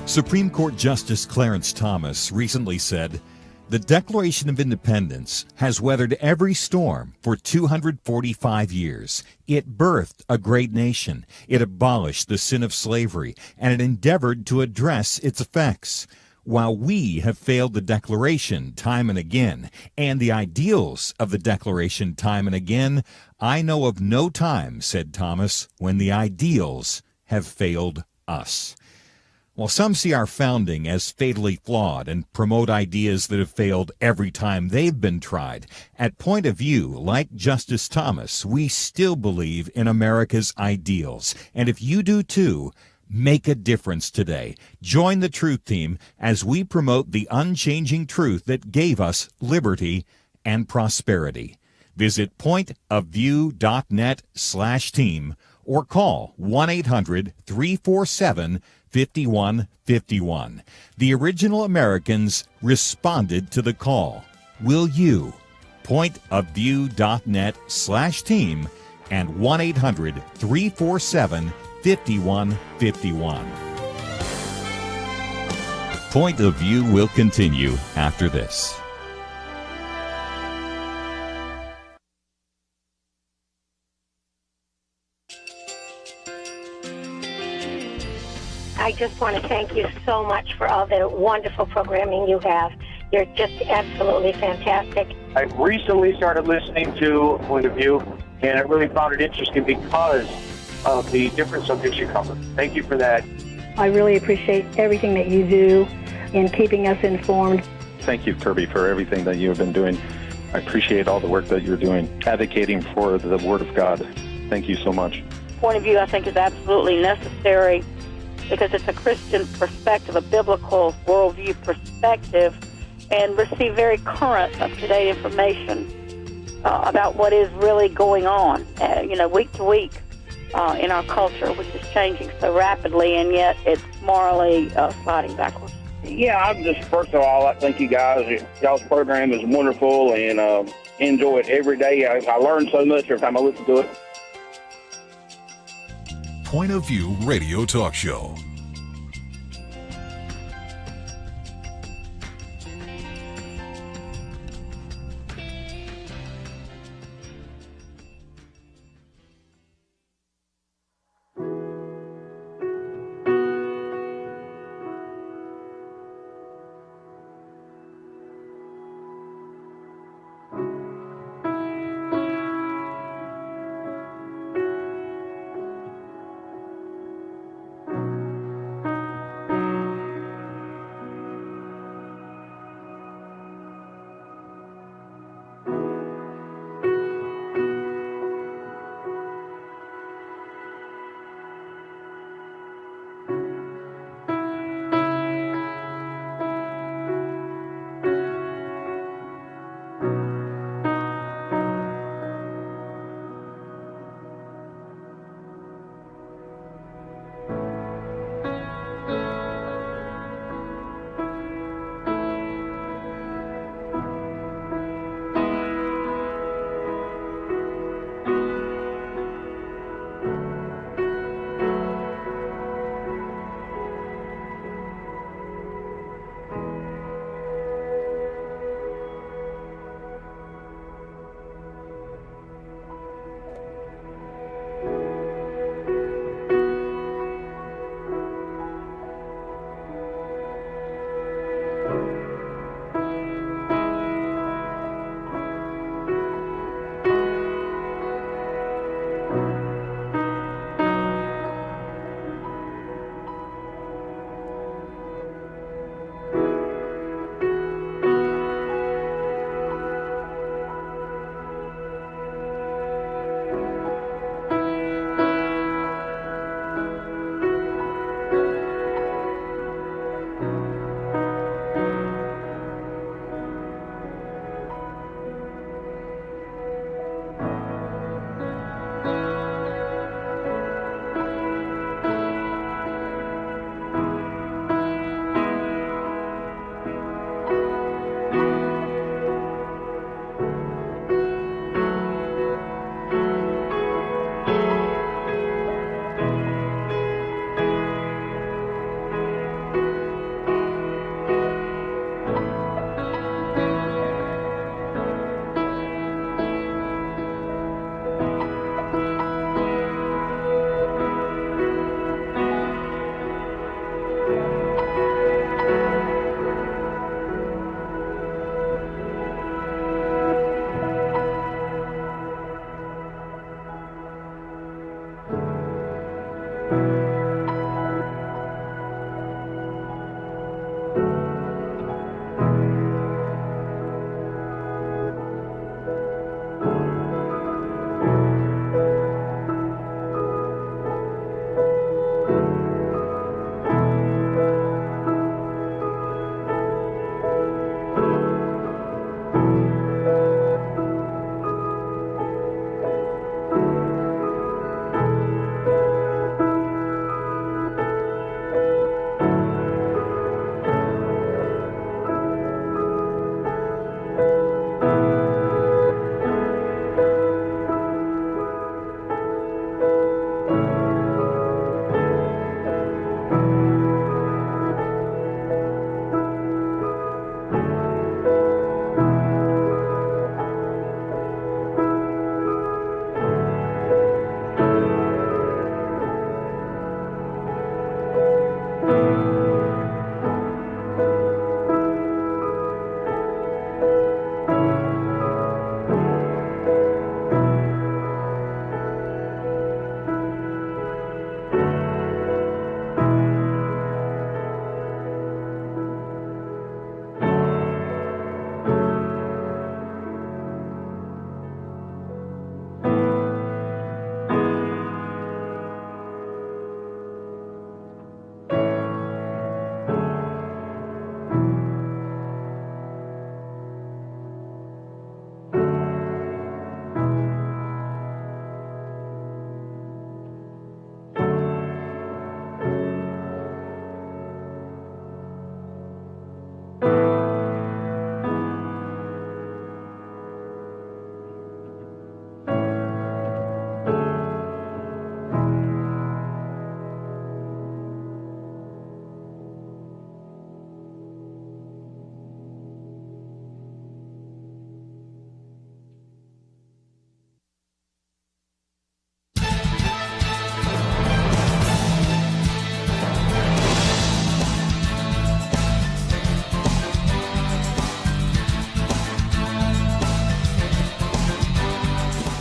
Supreme Court Justice Clarence Thomas recently said, "The Declaration of Independence has weathered every storm for 245 years. It birthed a great nation. It abolished the sin of slavery, and it endeavored to address its effects. While we have failed the Declaration time and again, and the ideals of the Declaration time and again, I know of no time," said Thomas, "when the ideals have failed us." While some see our founding as fatally flawed and promote ideas that have failed every time they've been tried, at Point of View, like Justice Thomas, we still believe in America's ideals. And if you do too, make a difference today. Join the Truth Team as we promote the unchanging truth that gave us liberty and prosperity. Visit pointofview.net/team or call 1-800-347-5151. The original Americans responded to the call. Will you? Pointofview.net/team and 1-800-347-5151. Point of View will continue after this. I just want to thank you so much for all the wonderful programming you have. You're just absolutely fantastic. I recently started listening to Point of View, and I really found it interesting because of the different subjects you cover. Thank you for that. I really appreciate everything that you do in keeping us informed. Thank you, Kerby, for everything that you have been doing. I appreciate all the work that you're doing, advocating for the Word of God. Thank you so much. Point of View, I think, is absolutely necessary because it's a Christian perspective, a biblical worldview perspective, and receive very current, up-to-date information about what is really going on, week to week in our culture, which is changing so rapidly, and yet it's morally sliding backwards. Yeah, I'm just, first of all, I thank you guys. Y'all's program is wonderful, and enjoy it every day. I learn so much every time I listen to it. Point of View Radio Talk Show.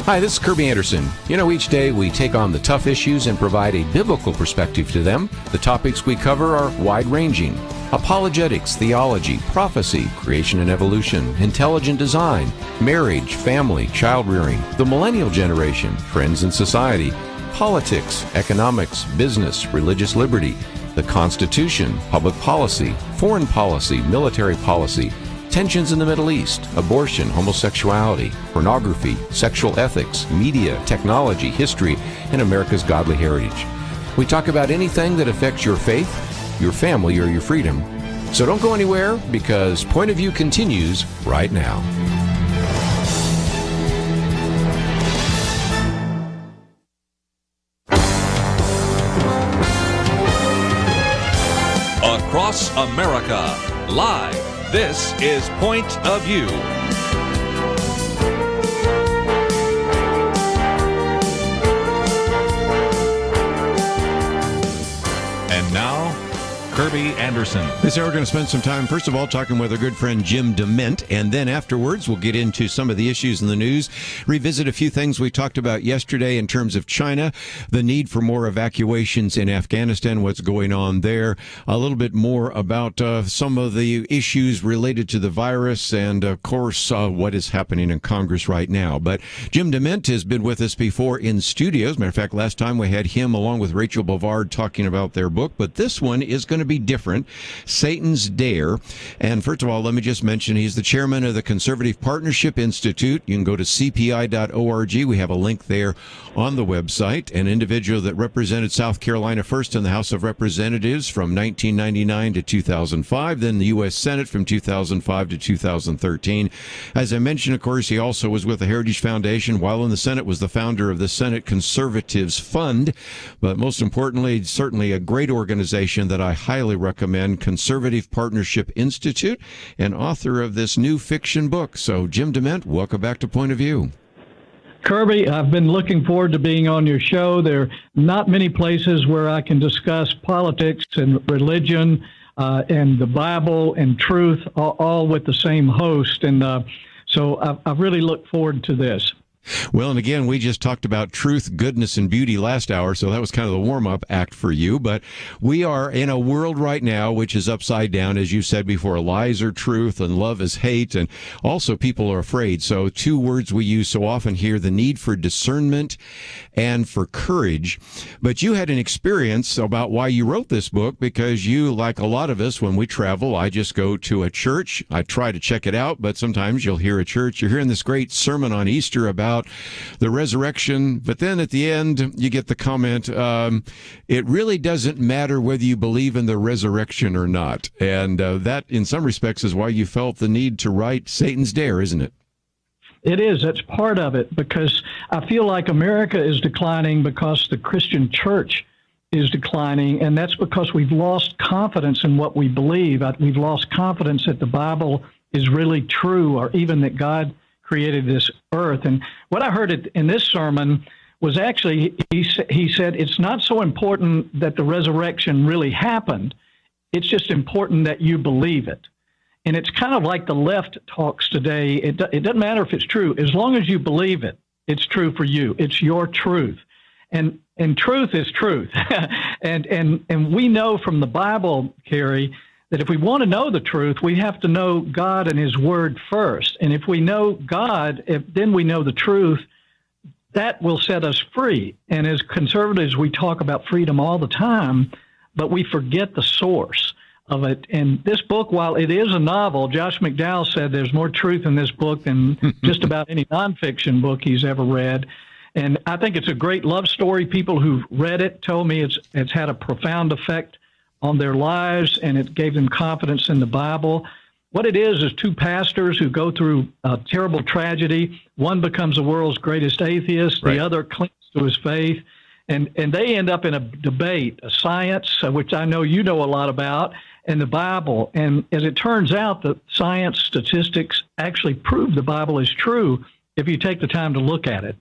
Hi, this is Kerby Anderson. You know, each day we take on the tough issues and provide a biblical perspective to them. The topics we cover are wide-ranging: apologetics, theology, prophecy, creation and evolution, intelligent design, marriage, family, child-rearing, the millennial generation, trends in society, politics, economics, business, religious liberty, the Constitution, public policy, foreign policy, military policy, tensions in the Middle East, abortion, homosexuality, pornography, sexual ethics, media, technology, history, and America's godly heritage. We talk about anything that affects your faith, your family, or your freedom. So don't go anywhere, because Point of View continues right now. Across America, live. This is Point of View. And now, Kerby Anderson. This hour we're going to spend some time, first of all, talking with our good friend Jim DeMint, and then afterwards we'll get into some of the issues in the news, revisit a few things we talked about yesterday in terms of China, the need for more evacuations in Afghanistan, what's going on there, a little bit more about some of the issues related to the virus, and of course what is happening in Congress right now. But Jim DeMint has been with us before in studios. Matter of fact, last time we had him along with Rachel Bovard talking about their book, but this one is going to be different, Satan's Dare. And first of all, let me just mention he's the chairman of the Conservative Partnership Institute. You can go to cpi.org. We have a link there on the website. An individual that represented South Carolina first in the House of Representatives from 1999 to 2005, then the U.S. Senate from 2005 to 2013. As I mentioned, of course, he also was with the Heritage Foundation. While in the Senate, was the founder of the Senate Conservatives Fund. But most importantly, certainly a great organization that I highly recommend, Conservative Partnership Institute, and author of this new fiction book. So, Jim DeMint, welcome back to Point of View. Kerby, I've been looking forward to being on your show. There are not many places where I can discuss politics and religion and the Bible and truth all with the same host. And so I really look forward to this. Well, and again, we just talked about truth, goodness, and beauty last hour, so that was kind of the warm-up act for you. But we are in a world right now which is upside down, as you said before. Lies are truth, and love is hate, and also people are afraid. So two words we use so often here, the need for discernment and for courage. But you had an experience about why you wrote this book, because you, like a lot of us, when we travel, I just go to a church. I try to check it out, but sometimes you'll hear a church. You're hearing this great sermon on Easter about the resurrection, but then at the end you get the comment, it really doesn't matter whether you believe in the resurrection or not. And that in some respects is why you felt the need to write Satan's Dare, isn't it? It is. That's part of it, because I feel like America is declining because the Christian church is declining, and that's because we've lost confidence in what we believe. We've lost confidence that the Bible is really true, or even that God created this earth. And what I heard in this sermon was actually, he said, it's not so important that the resurrection really happened. It's just important that you believe it. And it's kind of like the left talks today. It doesn't matter if it's true. As long as you believe it, it's true for you. It's your truth. And truth is truth. and we know from the Bible, Kerry, that if we want to know the truth, we have to know God and His Word first. And if we know God, then we know the truth, that will set us free. And as conservatives, we talk about freedom all the time, but we forget the source of it. And this book, while it is a novel, Josh McDowell said there's more truth in this book than just about any nonfiction book he's ever read. And I think it's a great love story. People who've read it told me it's had a profound effect on their lives, and it gave them confidence in the Bible. What it is two pastors who go through a terrible tragedy. One becomes the world's greatest atheist. Right. The other clings to his faith. And they end up in a debate, a science, which I know you know a lot about, and the Bible. And as it turns out, the science, statistics actually prove the Bible is true if you take the time to look at it.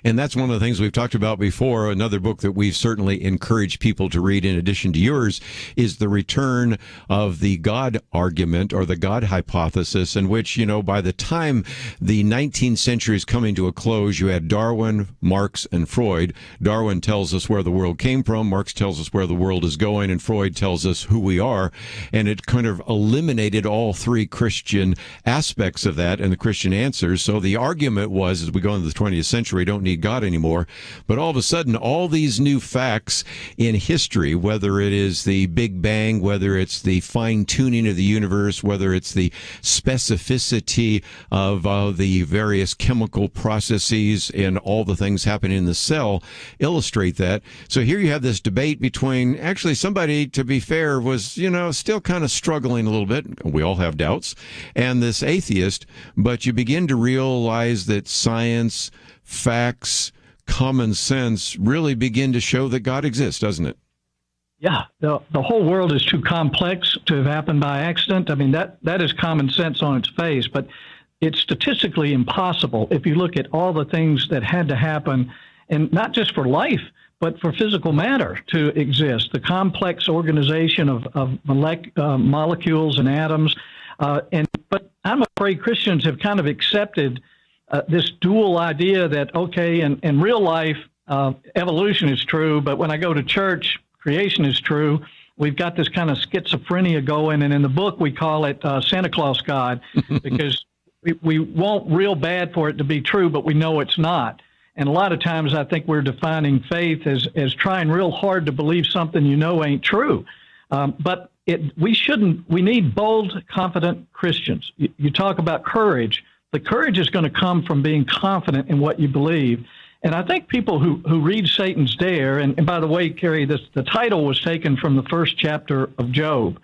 And that's one of the things we've talked about before. Another book that we've certainly encouraged people to read in addition to yours is The Return of the God Argument, or the God Hypothesis, in which, by the time the 19th century is coming to a close, you had Darwin, Marx, and Freud. Darwin tells us where the world came from, Marx tells us where the world is going, and Freud tells us who we are. And it kind of eliminated all three Christian aspects of that and the Christian answers. So the argument was, as we go into the 20th century, we don't need God anymore. But all of a sudden, all these new facts in history, whether it is the Big Bang, whether it's the fine-tuning of the universe, whether it's the specificity of the various chemical processes and all the things happening in the cell, illustrate that. So here you have this debate between, actually somebody, to be fair, was, still kind of struggling a little bit. We all have doubts. And this atheist, but you begin to realize that science, facts, common sense really begin to show that God exists, doesn't it? Yeah, the whole world is too complex to have happened by accident. I mean, that is common sense on its face, but it's statistically impossible if you look at all the things that had to happen, and not just for life, but for physical matter to exist. The complex organization of molecules and atoms. But I'm afraid Christians have kind of accepted this dual idea that, okay, in real life, evolution is true, but when I go to church, creation is true. We've got this kind of schizophrenia going, and in the book we call it Santa Claus God, because we want real bad for it to be true, but we know it's not. And a lot of times I think we're defining faith as trying real hard to believe something ain't true. But we need bold, confident Christians. You talk about courage. The courage is going to come from being confident in what you believe. And I think people who read Satan's Dare, and by the way, Kerry, the title was taken from the first chapter of Job,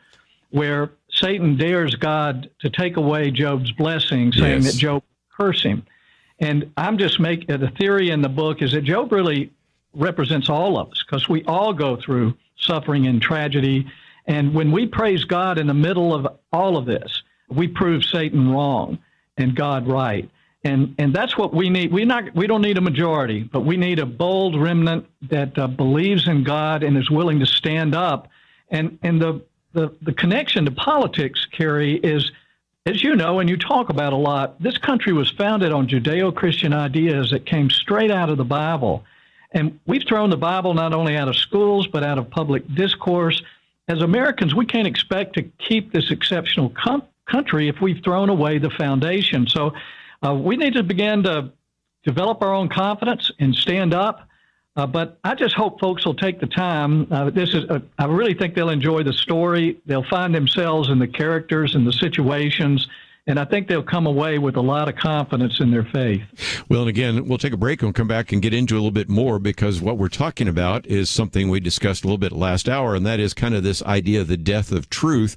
where Satan dares God to take away Job's blessing, saying that Job curse him. And I'm just making the theory in the book is that Job really represents all of us, because we all go through suffering and tragedy. And when we praise God in the middle of all of this, we prove Satan wrong and God right. And that's what we need. We don't need a majority, but we need a bold remnant that believes in God and is willing to stand up. And the connection to politics, Kerry, is, as you know, and you talk about a lot, this country was founded on Judeo-Christian ideas that came straight out of the Bible. And we've thrown the Bible not only out of schools, but out of public discourse. As Americans, we can't expect to keep this exceptional country if we've thrown away the foundation. So we need to begin to develop our own confidence and stand up. But I just hope folks will take the time. I really think they'll enjoy the story. They'll find themselves in the characters and the situations. And I think they'll come away with a lot of confidence in their faith. Well, and again, we'll take a break and come back and get into a little bit more, because what we're talking about is something we discussed a little bit last hour, and that is kind of this idea of the death of truth.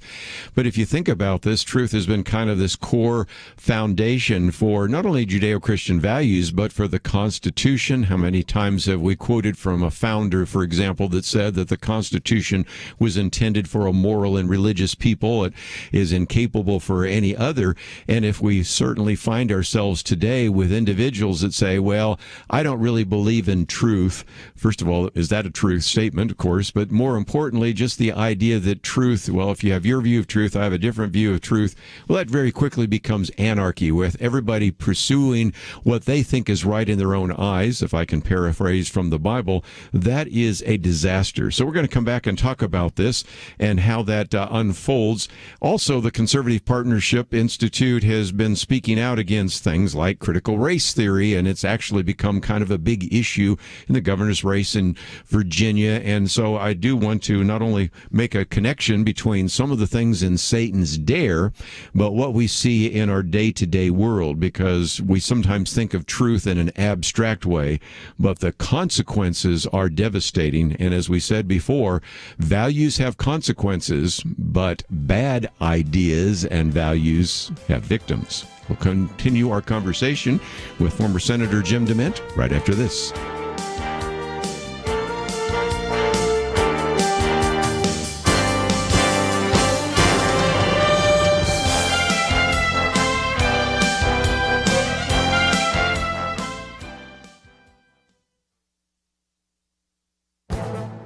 But if you think about this, truth has been kind of this core foundation for not only Judeo-Christian values, but for the Constitution. How many times have we quoted from a founder, for example, that said that the Constitution was intended for a moral and religious people? It is incapable for any other. And if we certainly find ourselves today with individuals that say, well, I don't really believe in truth. First of all, is that a truth statement, of course? But more importantly, just the idea that truth, well, if you have your view of truth, I have a different view of truth. Well, that very quickly becomes anarchy, with everybody pursuing what they think is right in their own eyes. If I can paraphrase from the Bible, that is a disaster. So we're going to come back and talk about this and how that unfolds. Also, the Conservative Partnership Institute has been speaking out against things like critical race theory, and it's actually become kind of a big issue in the governor's race in Virginia. And so I do want to not only make a connection between some of the things in Satan's Dare, but what we see in our day-to-day world, because we sometimes think of truth in an abstract way, but the consequences are devastating. And as we said before, values have consequences, but bad ideas and values have victims. We'll continue our conversation with former Senator Jim DeMint right after this.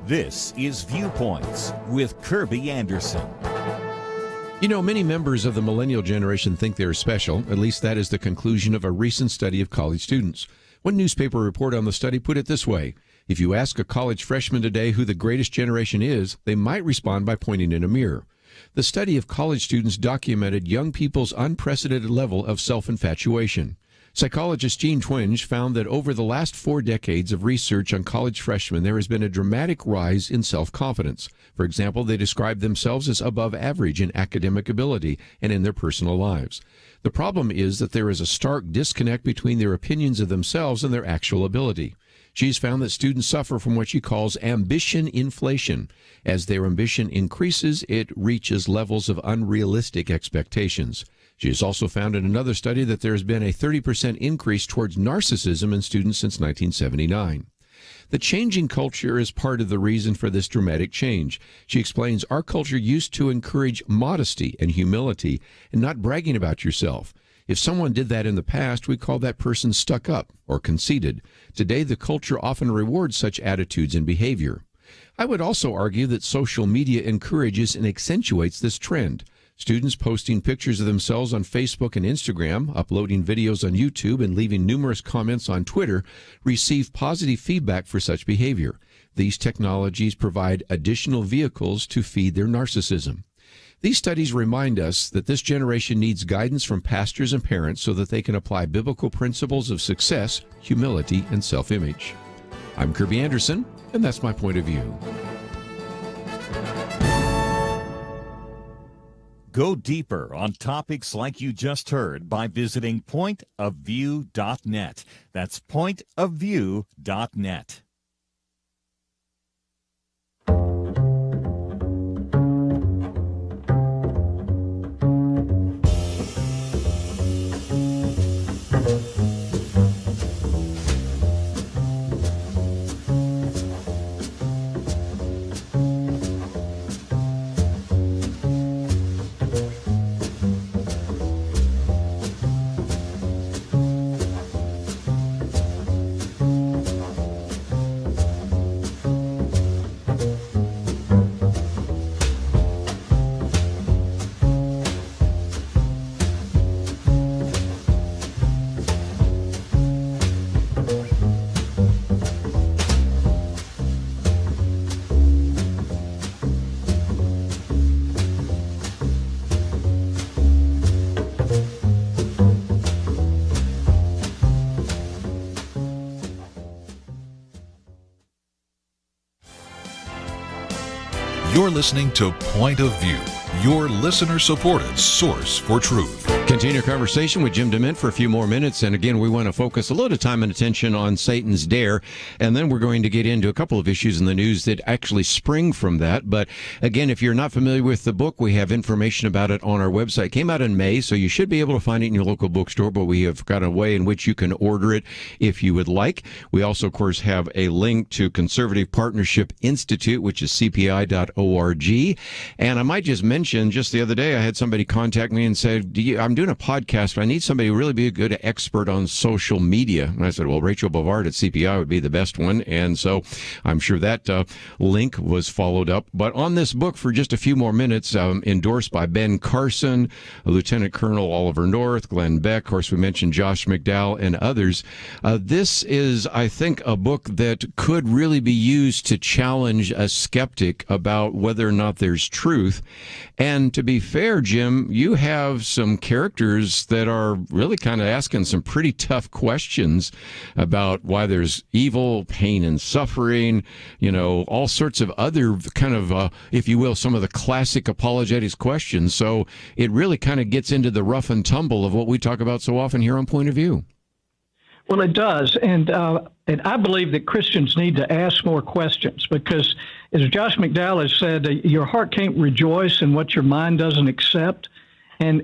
This is Viewpoints with Kerby Anderson. You know, many members of the millennial generation think they're special. At least that is the conclusion of a recent study of college students. One newspaper report on the study put it this way: if you ask a college freshman today who the greatest generation is, they might respond by pointing in a mirror. The study of college students documented young people's unprecedented level of self-infatuation. Psychologist Gene Twenge found that over the last 4 decades of research on college freshmen, there has been a dramatic rise in self-confidence. For example, they describe themselves as above average in academic ability and in their personal lives. The problem is that there is a stark disconnect between their opinions of themselves and their actual ability. She's found that students suffer from what she calls ambition inflation. As their ambition increases, it reaches levels of unrealistic expectations. She has also found in another study that there has been a 30% increase towards narcissism in students since 1979. The changing culture is part of the reason for this dramatic change. She explains our culture used to encourage modesty and humility and not bragging about yourself. If someone did that in the past, we call that person stuck up or conceited. Today, the culture often rewards such attitudes and behavior. I would also argue that social media encourages and accentuates this trend. Students posting pictures of themselves on Facebook and Instagram, uploading videos on YouTube, and leaving numerous comments on Twitter receive positive feedback for such behavior. These technologies provide additional vehicles to feed their narcissism. These studies remind us that this generation needs guidance from pastors and parents so that they can apply biblical principles of success, humility, and self-image. I'm Kerby Anderson, and that's my point of view. Go deeper on topics like you just heard by visiting pointofview.net. That's pointofview.net. You're listening to Point of View, your listener-supported source for truth. Continue our conversation with Jim DeMint for a few more minutes. And again, we want to focus a little time and attention on Satan's dare. And then we're going to get into a couple of issues in the news that actually spring from that. But again, if you're not familiar with the book, we have information about it on our website. It came out in May, so you should be able to find it in your local bookstore, but we have got a way in which you can order it if you would like. We also, of course, have a link to Conservative Partnership Institute, which is cpi.org. And I might just mention, just the other day, I had somebody contact me and said, I'm doing a podcast, but I need somebody who really be a good expert on social media. And I said, well, Rachel Bovard at CPI would be the best one. And so I'm sure that link was followed up. But on this book, for just a few more minutes, endorsed by Ben Carson, Lieutenant Colonel Oliver North, Glenn Beck, of course, we mentioned Josh McDowell and others. This is, I think, a book that could really be used to challenge a skeptic about whether or not there's truth. And to be fair, Jim, you have some characters that are really kind of asking some pretty tough questions about why there's evil, pain, and suffering, you know, all sorts of other kind of, if you will, some of the classic apologetics questions. So it really kind of gets into the rough and tumble of what we talk about so often here on Point of View. Well, it does. And I believe that Christians need to ask more questions because, as Josh McDowell has said, your heart can't rejoice in what your mind doesn't accept. And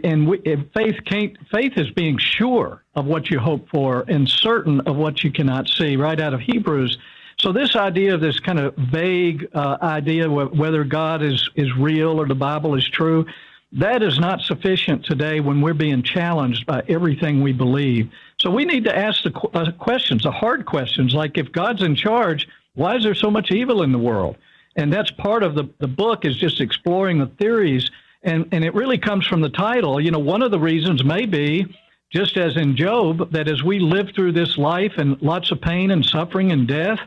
faith is being sure of what you hope for and certain of what you cannot see, right out of Hebrews. So this idea of this kind of vague idea whether God is real or the Bible is true, that is not sufficient today when we're being challenged by everything we believe. So we need to ask the questions, the hard questions, like if God's in charge, why is there so much evil in the world? And that's part of the book, is just exploring the theories. And it really comes from the title. You know, one of the reasons may be, just as in Job, that as we live through this life and lots of pain and suffering and death,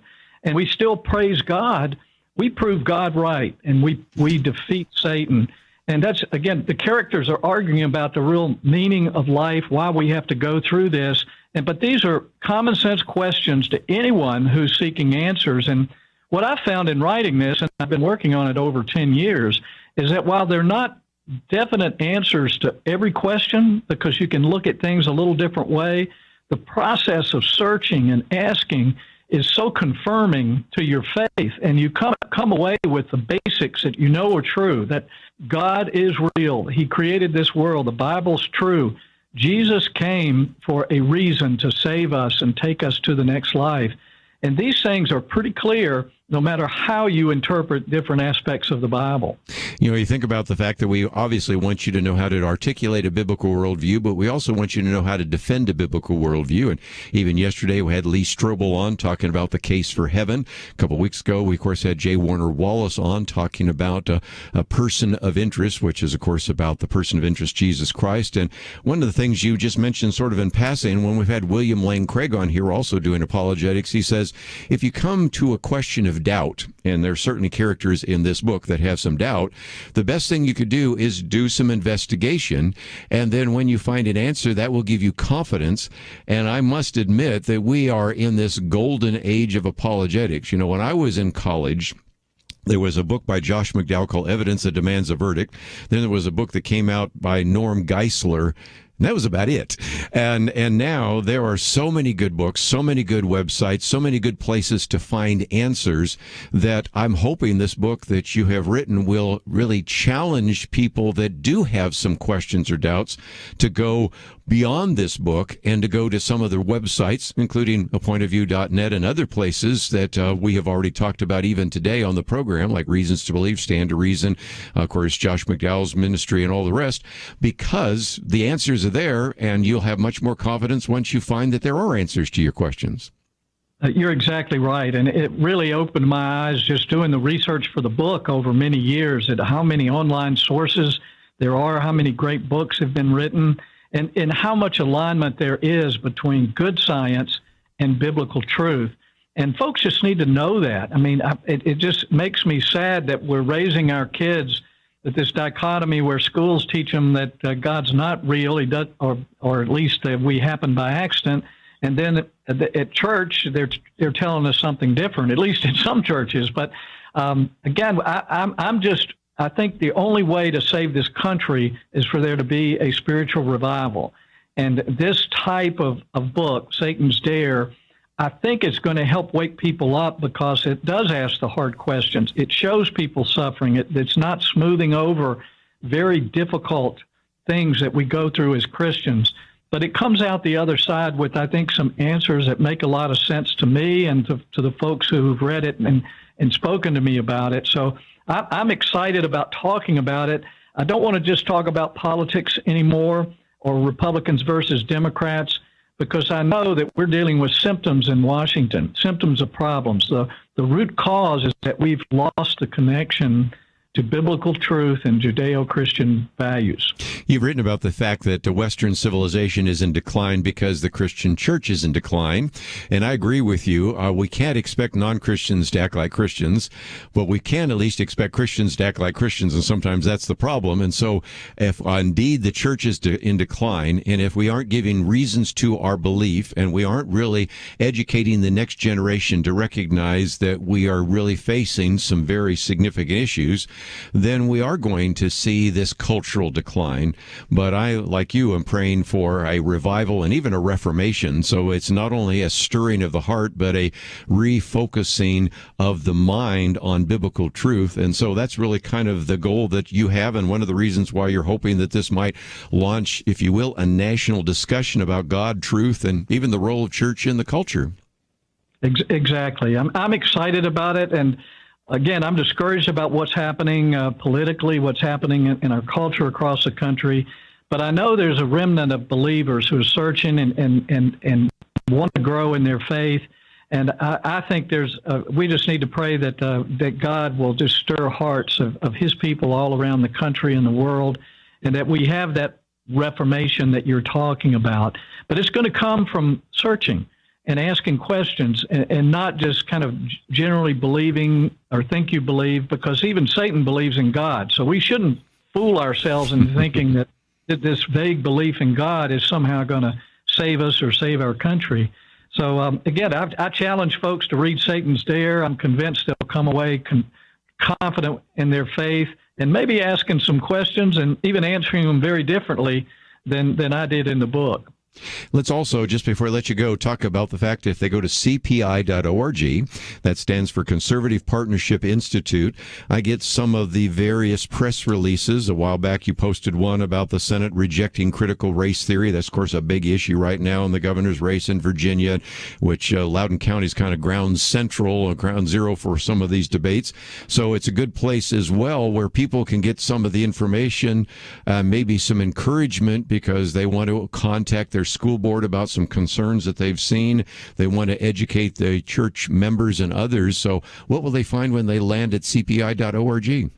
and we still praise God, we prove God right, and we defeat Satan. And that's, again, the characters are arguing about the real meaning of life, why we have to go through this. But these are common sense questions to anyone who's seeking answers. And what I found in writing this, and I've been working on it over 10 years, is that while they're not definite answers to every question, because you can look at things a little different way, the process of searching and asking is so confirming to your faith, and you come away with the basics that you know are true, that God is real. He created this world. The Bible's true. Jesus came for a reason, to save us and take us to the next life. And these things are pretty clear no matter how you interpret different aspects of the Bible. You know, you think about the fact that we obviously want you to know how to articulate a biblical worldview, but we also want you to know how to defend a biblical worldview. And even yesterday, we had Lee Strobel on talking about the case for heaven. A couple of weeks ago, we, of course, had J. Warner Wallace on talking about a person of interest, which is, of course, about the person of interest, Jesus Christ. And one of the things you just mentioned sort of in passing, when we've had William Lane Craig on here also doing apologetics, he says, if you come to a question of doubt, and there are certainly characters in this book that have some doubt, the best thing you could do is do some investigation, and then when you find an answer, that will give you confidence. And I must admit that we are in this golden age of apologetics. You know, when I was in college, there was a book by Josh McDowell called Evidence That Demands a Verdict. Then there was a book that came out by Norm Geisler. And that was about it. And now there are so many good books, so many good websites, so many good places to find answers, that I'm hoping this book that you have written will really challenge people that do have some questions or doubts to go beyond this book and to go to some of the websites, including apointofview.net and other places that we have already talked about even today on the program, like Reasons to Believe, Stand to Reason, of course, Josh McDowell's ministry and all the rest, because the answers are there, and you'll have much more confidence once you find that there are answers to your questions. You're exactly right. And it really opened my eyes just doing the research for the book over many years at how many online sources there are, how many great books have been written, and how much alignment there is between good science and biblical truth. And folks just need to know that. I mean, it just makes me sad that we're raising our kids with this dichotomy where schools teach them that God's not real, he does, or at least that we happen by accident, and then at church they're telling us something different. At least in some churches. But again, I think the only way to save this country is for there to be a spiritual revival, and this type of book, Satan's Dare, I think it's going to help wake people up, because it does ask the hard questions. It shows people suffering. It's not smoothing over very difficult things that we go through as Christians, but it comes out the other side with, I think, some answers that make a lot of sense to me and to the folks who've read it and spoken to me about it. So I'm excited about talking about it. I don't want to just talk about politics anymore, or Republicans versus Democrats, because I know that we're dealing with symptoms in Washington, symptoms of problems. The root cause is that we've lost the connection to biblical truth and Judeo-Christian values. You've written about the fact that Western civilization is in decline because the Christian church is in decline, and I agree with you. We can't expect non-Christians to act like Christians, but we can at least expect Christians to act like Christians, and sometimes that's the problem. And so if indeed the church is in decline, and if we aren't giving reasons to our belief, and we aren't really educating the next generation to recognize that we are really facing some very significant issues, then we are going to see this cultural decline. But I, like you, am praying for a revival and even a reformation. So it's not only a stirring of the heart, but a refocusing of the mind on biblical truth. And so that's really kind of the goal that you have, and one of the reasons why you're hoping that this might launch, if you will, a national discussion about God, truth, and even the role of church in the culture. Exactly. I'm excited about it. And again, I'm discouraged about what's happening politically, what's happening in our culture across the country. But I know there's a remnant of believers who are searching and want to grow in their faith. And I think we just need to pray that God will just stir hearts of his people all around the country and the world, and that we have that reformation that you're talking about. But it's going to come from searching and asking questions, and not just kind of generally believing or think you believe, because even Satan believes in God. So we shouldn't fool ourselves into thinking that this vague belief in God is somehow going to save us or save our country. So again, I challenge folks to read Satan's Dare. I'm convinced they'll come away confident in their faith, and maybe asking some questions and even answering them very differently than I did in the book. Let's also, just before I let you go, talk about the fact that if they go to cpi.org, that stands for Conservative Partnership Institute, I get some of the various press releases. A while back, you posted one about the Senate rejecting critical race theory. That's, of course, a big issue right now in the governor's race in Virginia, which Loudoun County is kind of ground central, ground zero for some of these debates. So it's a good place as well where people can get some of the information, maybe some encouragement, because they want to contact their school board about some concerns that they've seen. They want to educate the church members and others. So what will they find when they land at cpi.org?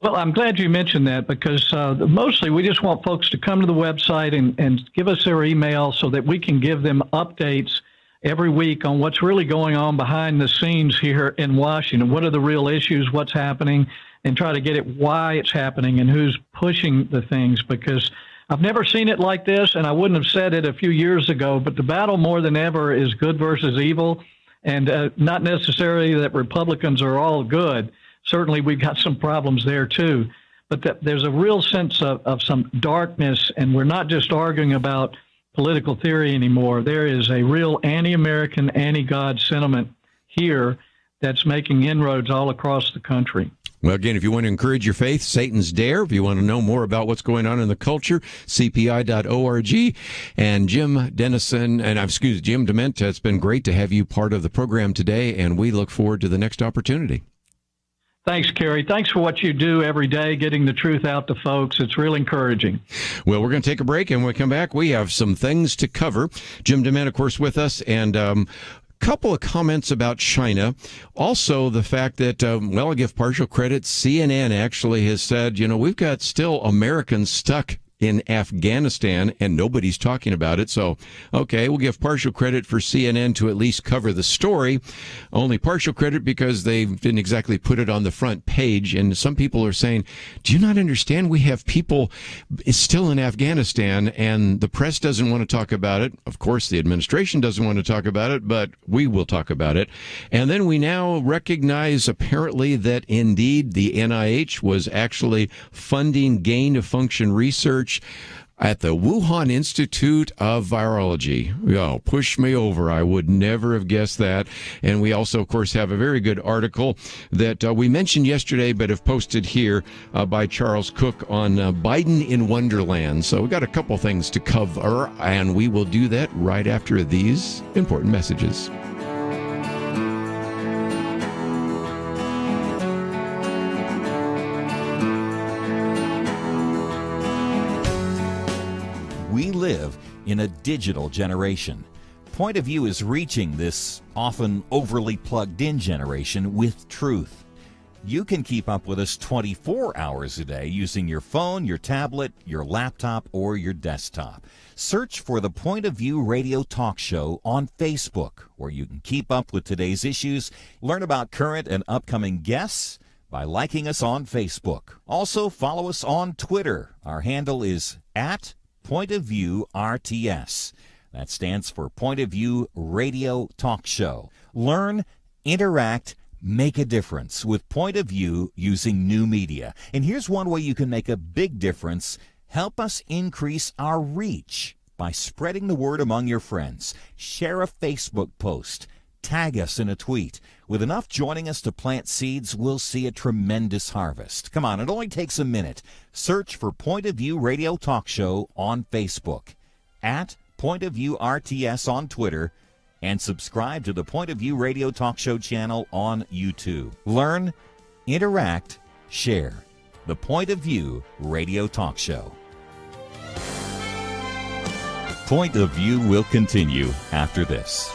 Well, I'm glad you mentioned that, because mostly we just want folks to come to the website and give us their email so that we can give them updates every week on what's really going on behind the scenes here in Washington. What are the real issues, what's happening, and try to get at why it's happening and who's pushing the things, because I've never seen it like this, and I wouldn't have said it a few years ago, but the battle more than ever is good versus evil, and not necessarily that Republicans are all good. Certainly we've got some problems there too, but there's a real sense of some darkness, and we're not just arguing about political theory anymore. There is a real anti-American, anti-God sentiment here that's making inroads all across the country. Well, again, if you want to encourage your faith, Satan's Dare. If you want to know more about what's going on in the culture, cpi.org. And Jim DeMint, it's been great to have you part of the program today, and we look forward to the next opportunity. Thanks, Kerry. Thanks for what you do every day, getting the truth out to folks. It's really encouraging. Well, we're going to take a break, and when we come back, we have some things to cover. Jim DeMint, of course, with us, and couple of comments about China. Also, the fact that, I'll give partial credit. CNN actually has said, we've got still Americans stuck in Afghanistan, and nobody's talking about it. So, okay, we'll give partial credit for CNN to at least cover the story. Only partial credit because they didn't exactly put it on the front page. And some people are saying, do you not understand? We have people still in Afghanistan, and the press doesn't want to talk about it. Of course, the administration doesn't want to talk about it, but we will talk about it. And then we now recognize, apparently, that indeed the NIH was actually funding gain-of-function research at the Wuhan Institute of Virology. Oh, push me over. I would never have guessed that. And we also, of course, have a very good article that we mentioned yesterday but have posted here by Charles Cook on Biden in Wonderland. So we've got a couple things to cover, and we will do that right after these important messages. We live in a digital generation. Point of View is reaching this often overly plugged-in generation with truth. You can keep up with us 24 hours a day using your phone, your tablet, your laptop, or your desktop. Search for the Point of View radio talk show on Facebook, where you can keep up with today's issues, learn about current and upcoming guests by liking us on Facebook. Also, follow us on Twitter. Our handle is @Point of View RTS. That stands for Point of View Radio Talk Show. Learn, interact, make a difference with Point of View using new media. And here's one way you can make a big difference. Help us increase our reach by spreading the word among your friends. Share a Facebook post. Tag us in a tweet. With enough joining us to plant seeds, we'll see a tremendous harvest. Come on, it only takes a minute. Search for Point of View Radio Talk Show on Facebook, @Point of View RTS on Twitter, and subscribe to the Point of View Radio Talk Show channel on YouTube. Learn, interact, share. The Point of View Radio Talk Show. Point of View will continue after this.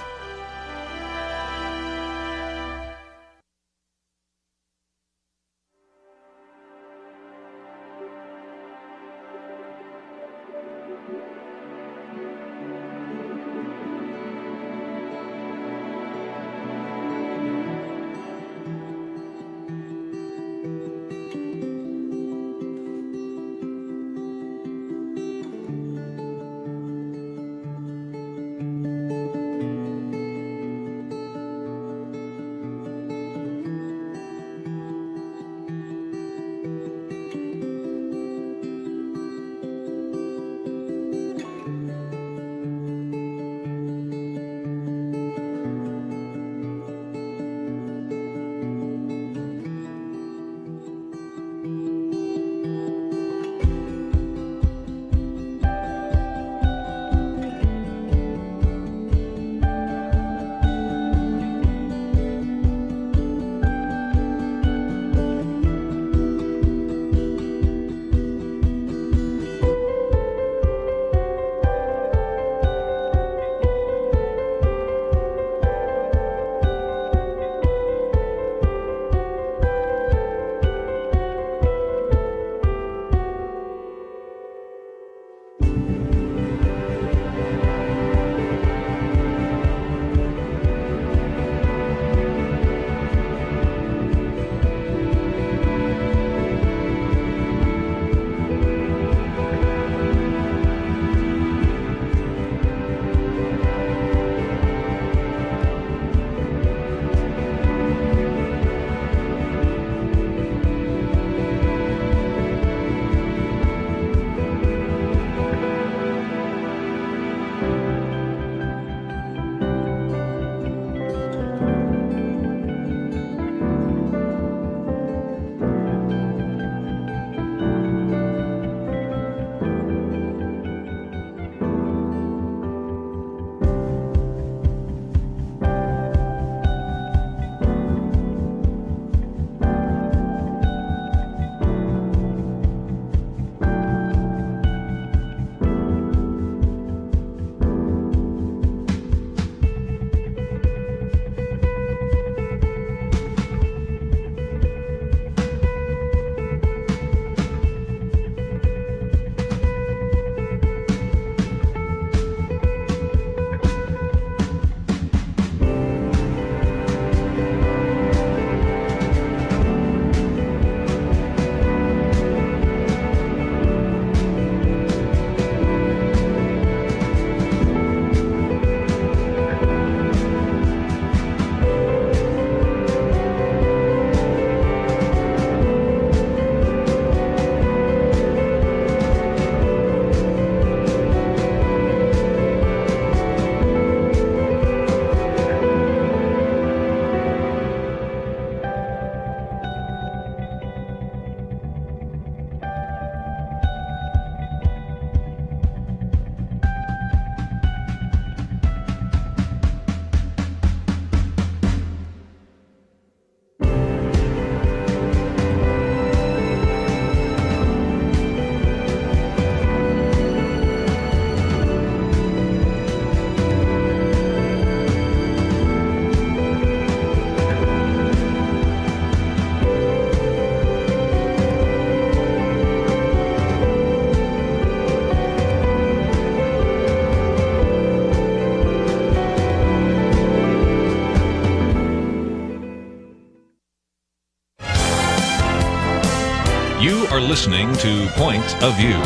are listening to Point of View.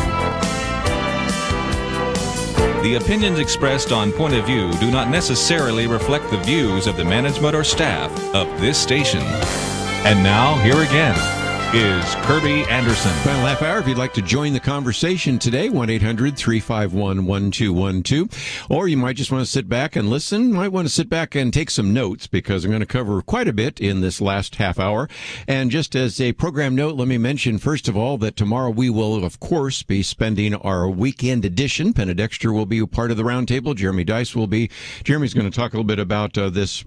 The opinions expressed on Point of View do not necessarily reflect the views of the management or staff of this station. And now, here again is Kerby Anderson. Final half hour. If you'd like to join the conversation today, 1-800-351-1212. Or you might just want to sit back and listen. Might want to sit back and take some notes, because I'm going to cover quite a bit in this last half hour. And just as a program note, let me mention, first of all, that tomorrow we will, of course, be spending our weekend edition. Penna Dexter will be a part of the roundtable. Jeremy Dice will be. Jeremy's going to talk a little bit about this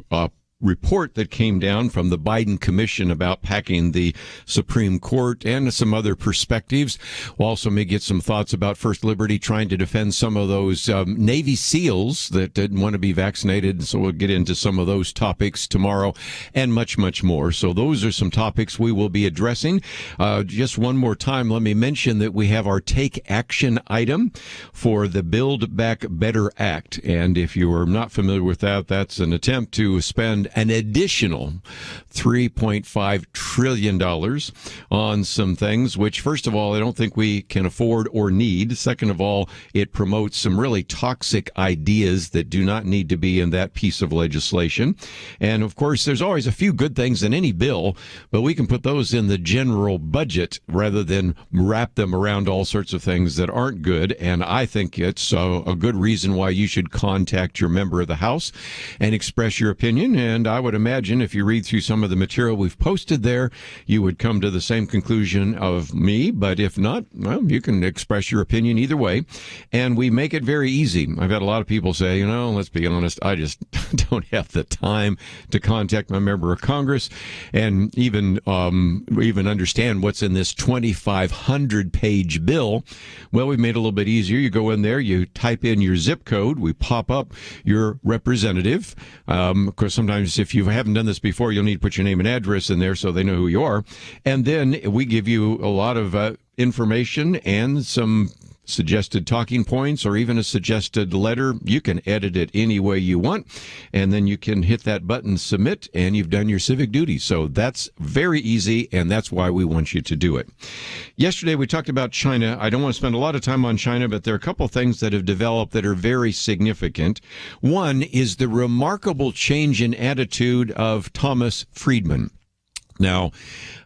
report that came down from the Biden Commission about packing the Supreme Court and some other perspectives. We'll also may get some thoughts about First Liberty trying to defend some of those Navy SEALs that didn't want to be vaccinated. So we'll get into some of those topics tomorrow and much, much more. So those are some topics we will be addressing. Just one more time, let me mention that we have our Take Action item for the Build Back Better Act. And if you are not familiar with that, that's an attempt to spend an additional $3.5 trillion on some things, which, first of all, I don't think we can afford or need. Second of all, it promotes some really toxic ideas that do not need to be in that piece of legislation. And, of course, there's always a few good things in any bill, but we can put those in the general budget rather than wrap them around all sorts of things that aren't good. And I think it's a good reason why you should contact your member of the House and express your opinion. And I would imagine if you read through some of the material we've posted there, you would come to the same conclusion of me. But if not, well, you can express your opinion either way. And we make it very easy. I've had a lot of people say, let's be honest, I just don't have the time to contact my member of Congress and even understand what's in this 2,500-page bill. Well, we've made it a little bit easier. You go in there, you type in your zip code, we pop up your representative. Of course, sometimes if you haven't done this before, you'll need to put your name and address in there so they know who you are. And then we give you a lot of information and some suggested talking points or even a suggested letter. You can edit it any way you want, and then you can hit that button, submit, and you've done your civic duty. So that's very easy, and that's why we want you to do it. Yesterday, we talked about China. I don't want to spend a lot of time on China, but there are a couple things that have developed that are very significant. One is the remarkable change in attitude of Thomas Friedman. Now,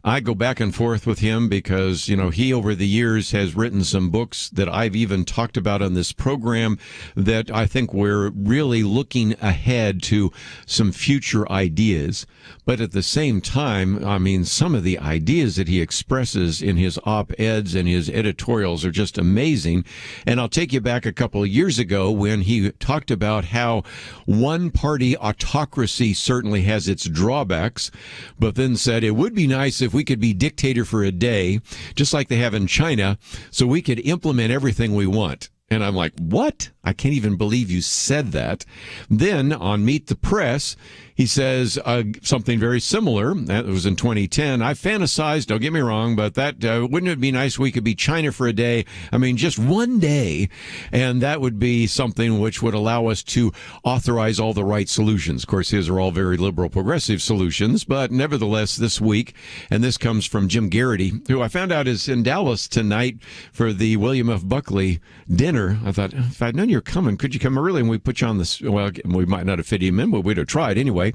I go back and forth with him because, he over the years has written some books that I've even talked about on this program that I think we're really looking ahead to some future ideas. But at the same time, some of the ideas that he expresses in his op-eds and his editorials are just amazing. And I'll take you back a couple of years ago when he talked about how one-party autocracy certainly has its drawbacks, but then said it would be nice if we could be dictator for a day, just like they have in China, so we could implement everything we want. And I'm like, what? I can't even believe you said that. Then on Meet the Press, he says something very similar. That was in 2010. I fantasized, don't get me wrong, but that wouldn't it be nice if we could be China for a day? Just one day. And that would be something which would allow us to authorize all the right solutions. Of course, his are all very liberal, progressive solutions. But nevertheless, this week, and this comes from Jim Garrity, who I found out is in Dallas tonight for the William F. Buckley dinner. I thought, if I'd known you were coming, could you come early? And we put you on this. Well, we might not have fit him in, but we'd have tried anyway.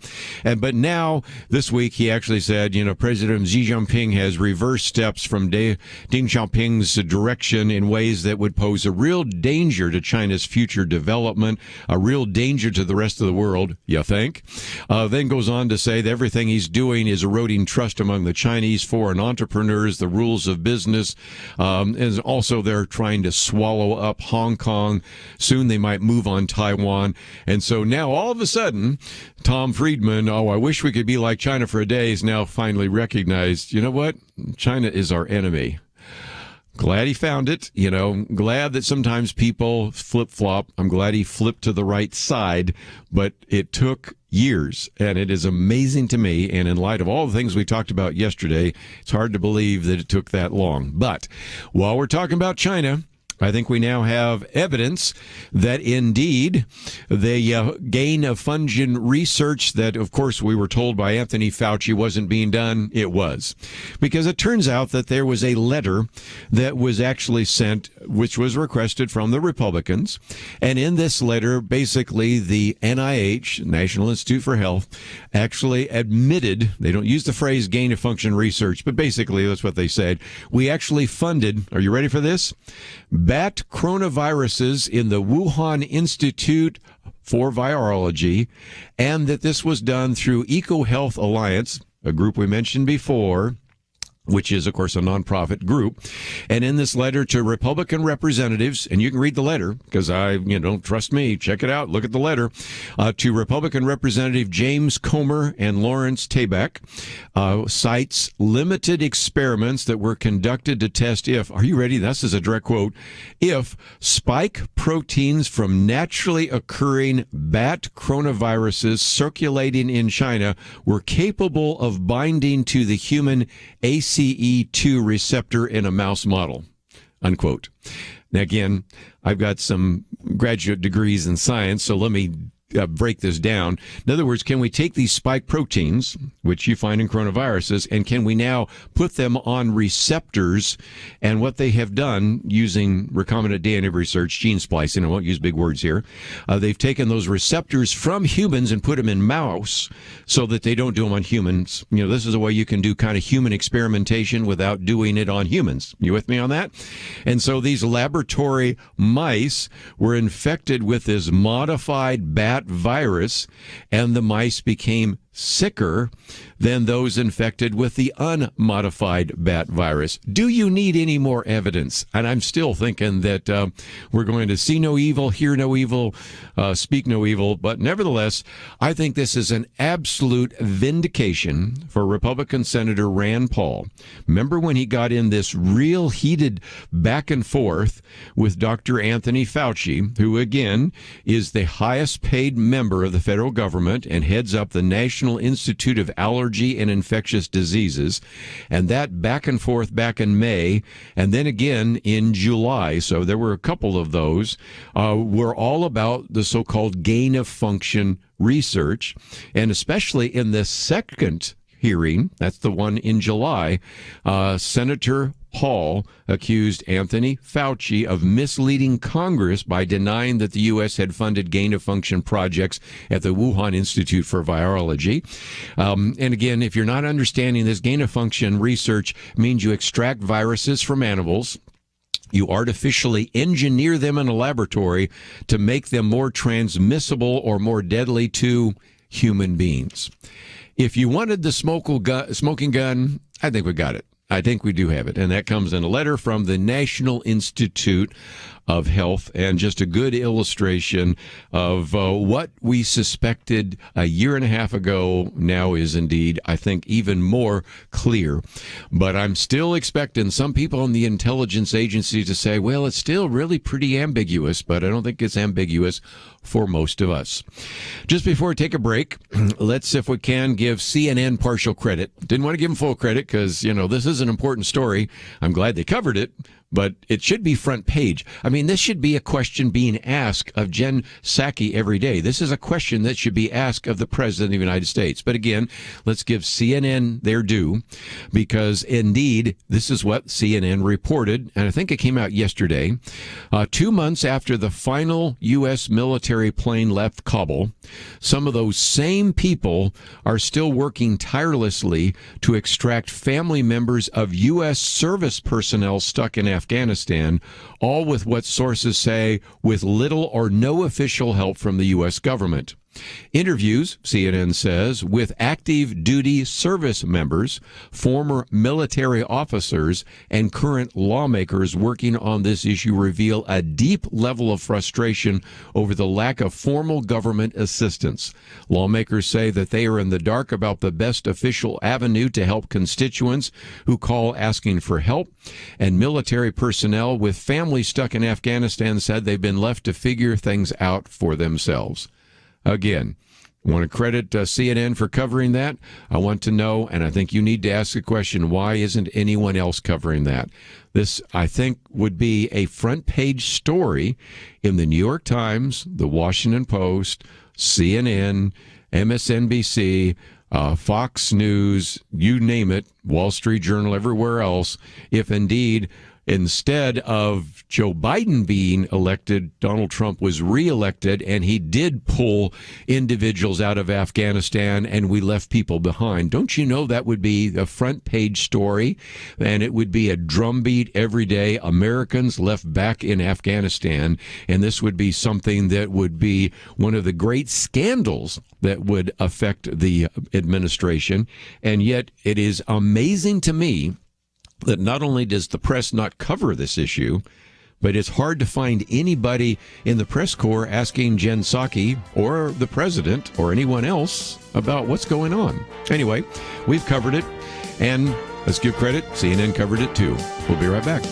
But now, this week, he actually said, President Xi Jinping has reversed steps from Deng Xiaoping's direction in ways that would pose a real danger to China's future development, a real danger to the rest of the world, you think? Then goes on to say that everything he's doing is eroding trust among the Chinese foreign entrepreneurs, the rules of business, and also they're trying to swallow up Hong Kong. Soon they might move on Taiwan. And so now all of a sudden, Tom Friedman, I wish we could be like China for a day, is now finally recognized, you know what? China is our enemy. Glad he found it, glad that sometimes people flip-flop. I'm glad he flipped to the right side, but it took years, and it is amazing to me, and in light of all the things we talked about yesterday, it's hard to believe that it took that long. But while we're talking about China, I think we now have evidence that indeed the gain of function research that, of course, we were told by Anthony Fauci wasn't being done, it was. Because it turns out that there was a letter that was actually sent, which was requested from the Republicans. And in this letter, basically, the NIH, National Institute for Health, actually admitted, they don't use the phrase gain of function research, but basically that's what they said. We actually funded, are you ready for this? Bat coronaviruses in the Wuhan Institute for Virology, and that this was done through EcoHealth Alliance, a group we mentioned before, which is, of course, a nonprofit group. And in this letter to Republican representatives, and you can read the letter because don't trust me, check it out, look at the letter, to Republican Representative James Comer and Lawrence Tabak, cites limited experiments that were conducted to test if, are you ready? This is a direct quote, if spike proteins from naturally occurring bat coronaviruses circulating in China were capable of binding to the human ACE2 receptor in a mouse model, unquote. Now, again, I've got some graduate degrees in science, so let me break this down. In other words, can we take these spike proteins, which you find in coronaviruses, and can we now put them on receptors? And what they have done using recombinant DNA research, gene splicing, I won't use big words here, they've taken those receptors from humans and put them in mouse so that they don't do them on humans. This is a way you can do kind of human experimentation without doing it on humans. You with me on that? And so these laboratory mice were infected with this modified bat virus, and the mice became sicker than those infected with the unmodified bat virus. Do you need any more evidence? And I'm still thinking that we're going to see no evil, hear no evil, speak no evil. But nevertheless, I think this is an absolute vindication for Republican Senator Rand Paul. Remember when he got in this real heated back and forth with Dr. Anthony Fauci, who again is the highest paid member of the federal government and heads up the National Institute of Allergy and Infectious Diseases, and that back and forth back in May, and then again in July. So there were a couple of those, were all about the so-called gain of function research, and especially in the second hearing, that's the one in July, Senator Paul accused Anthony Fauci of misleading Congress by denying that the U.S. had funded gain-of-function projects at the Wuhan Institute for Virology. And again, if you're not understanding this, gain-of-function research means you extract viruses from animals, you artificially engineer them in a laboratory to make them more transmissible or more deadly to human beings. If you wanted the smoking gun, I think we got it. I think we do have it. And that comes in a letter from the National Institute of Health, and just a good illustration of what we suspected a year and a half ago now is indeed, I think, even more clear. But I'm still expecting some people in the intelligence agency to say, well, it's still really pretty ambiguous, but I don't think it's ambiguous for most of us. Just before we take a break, let's, if we can, give CNN partial credit. Didn't want to give them full credit because, this is an important story. I'm glad they covered it, but it should be front page. I mean, this should be a question being asked of Jen Psaki every day. This is a question that should be asked of the President of the United States. But again, let's give CNN their due, because indeed, this is what CNN reported, and I think it came out yesterday. 2 months after the final U.S. military plane left Kabul, some of those same people are still working tirelessly to extract family members of U.S. service personnel stuck in Afghanistan, all with what sources say with little or no official help from the U.S. government. Interviews, CNN says, with active duty service members, former military officers, and current lawmakers working on this issue reveal a deep level of frustration over the lack of formal government assistance. Lawmakers say that they are in the dark about the best official avenue to help constituents who call asking for help, and military personnel with families stuck in Afghanistan said they've been left to figure things out for themselves. Again, I want to credit CNN for covering that. I want to know, and I think you need to ask the question, why isn't anyone else covering that? This, I think, would be a front page story in the New York Times, the Washington Post, CNN, MSNBC, Fox News, you name it, Wall Street Journal, everywhere else, if indeed, instead of Joe Biden being elected, Donald Trump was reelected, and he did pull individuals out of Afghanistan, and we left people behind. Don't you know that would be a front page story, and it would be a drumbeat every day, Americans left back in Afghanistan, and this would be something that would be one of the great scandals that would affect the administration. And yet it is amazing to me that not only does the press not cover this issue, but it's hard to find anybody in the press corps asking Jen Psaki or the president or anyone else about what's going on. Anyway, we've covered it, and let's give credit, CNN covered it too. We'll be right back.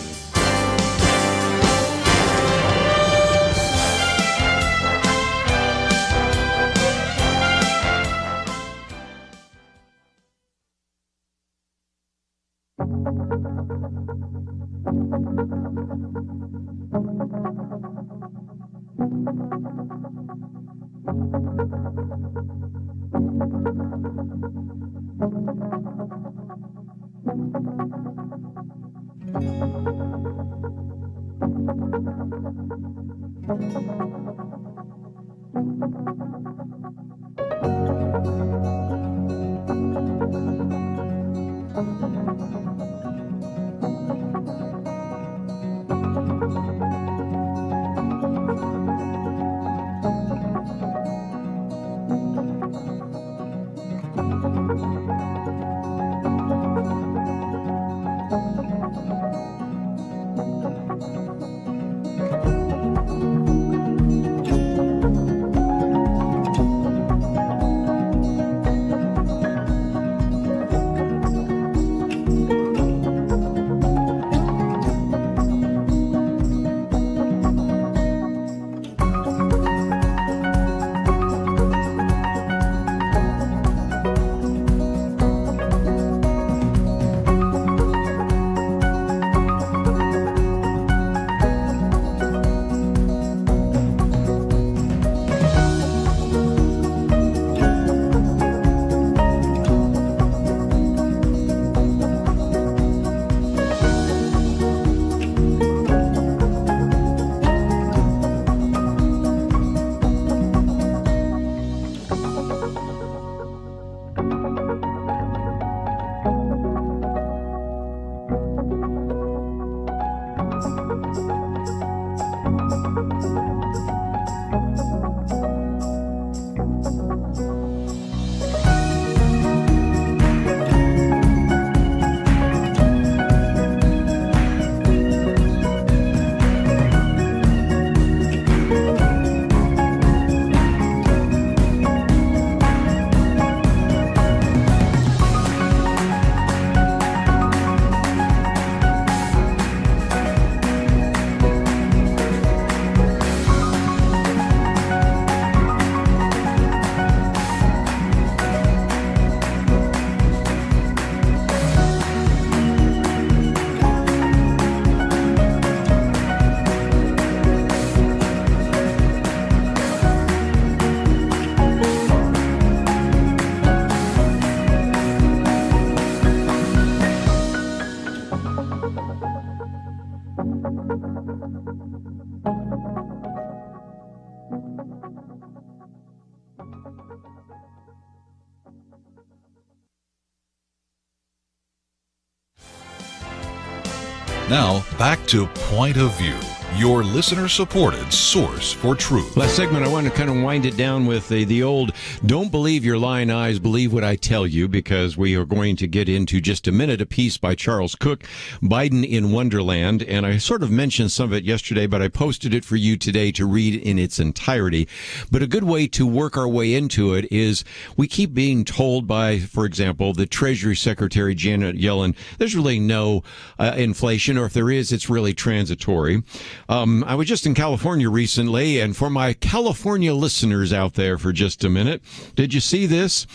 Now, back to Point of View, your listener-supported source for truth. Last segment, I want to kind of wind it down with the old, don't believe your lying eyes, believe what I tell you, because we are going to get into just a minute a piece by Charles Cook, Biden in Wonderland, and I sort of mentioned some of it yesterday, but I posted it for you today to read in its entirety. But a good way to work our way into it is we keep being told by, for example, the Treasury Secretary Janet Yellen, there's really no inflation, or if there is, it's really transitory. I was just in California recently, and for my California listeners out there for just a minute, minute. Did you see this?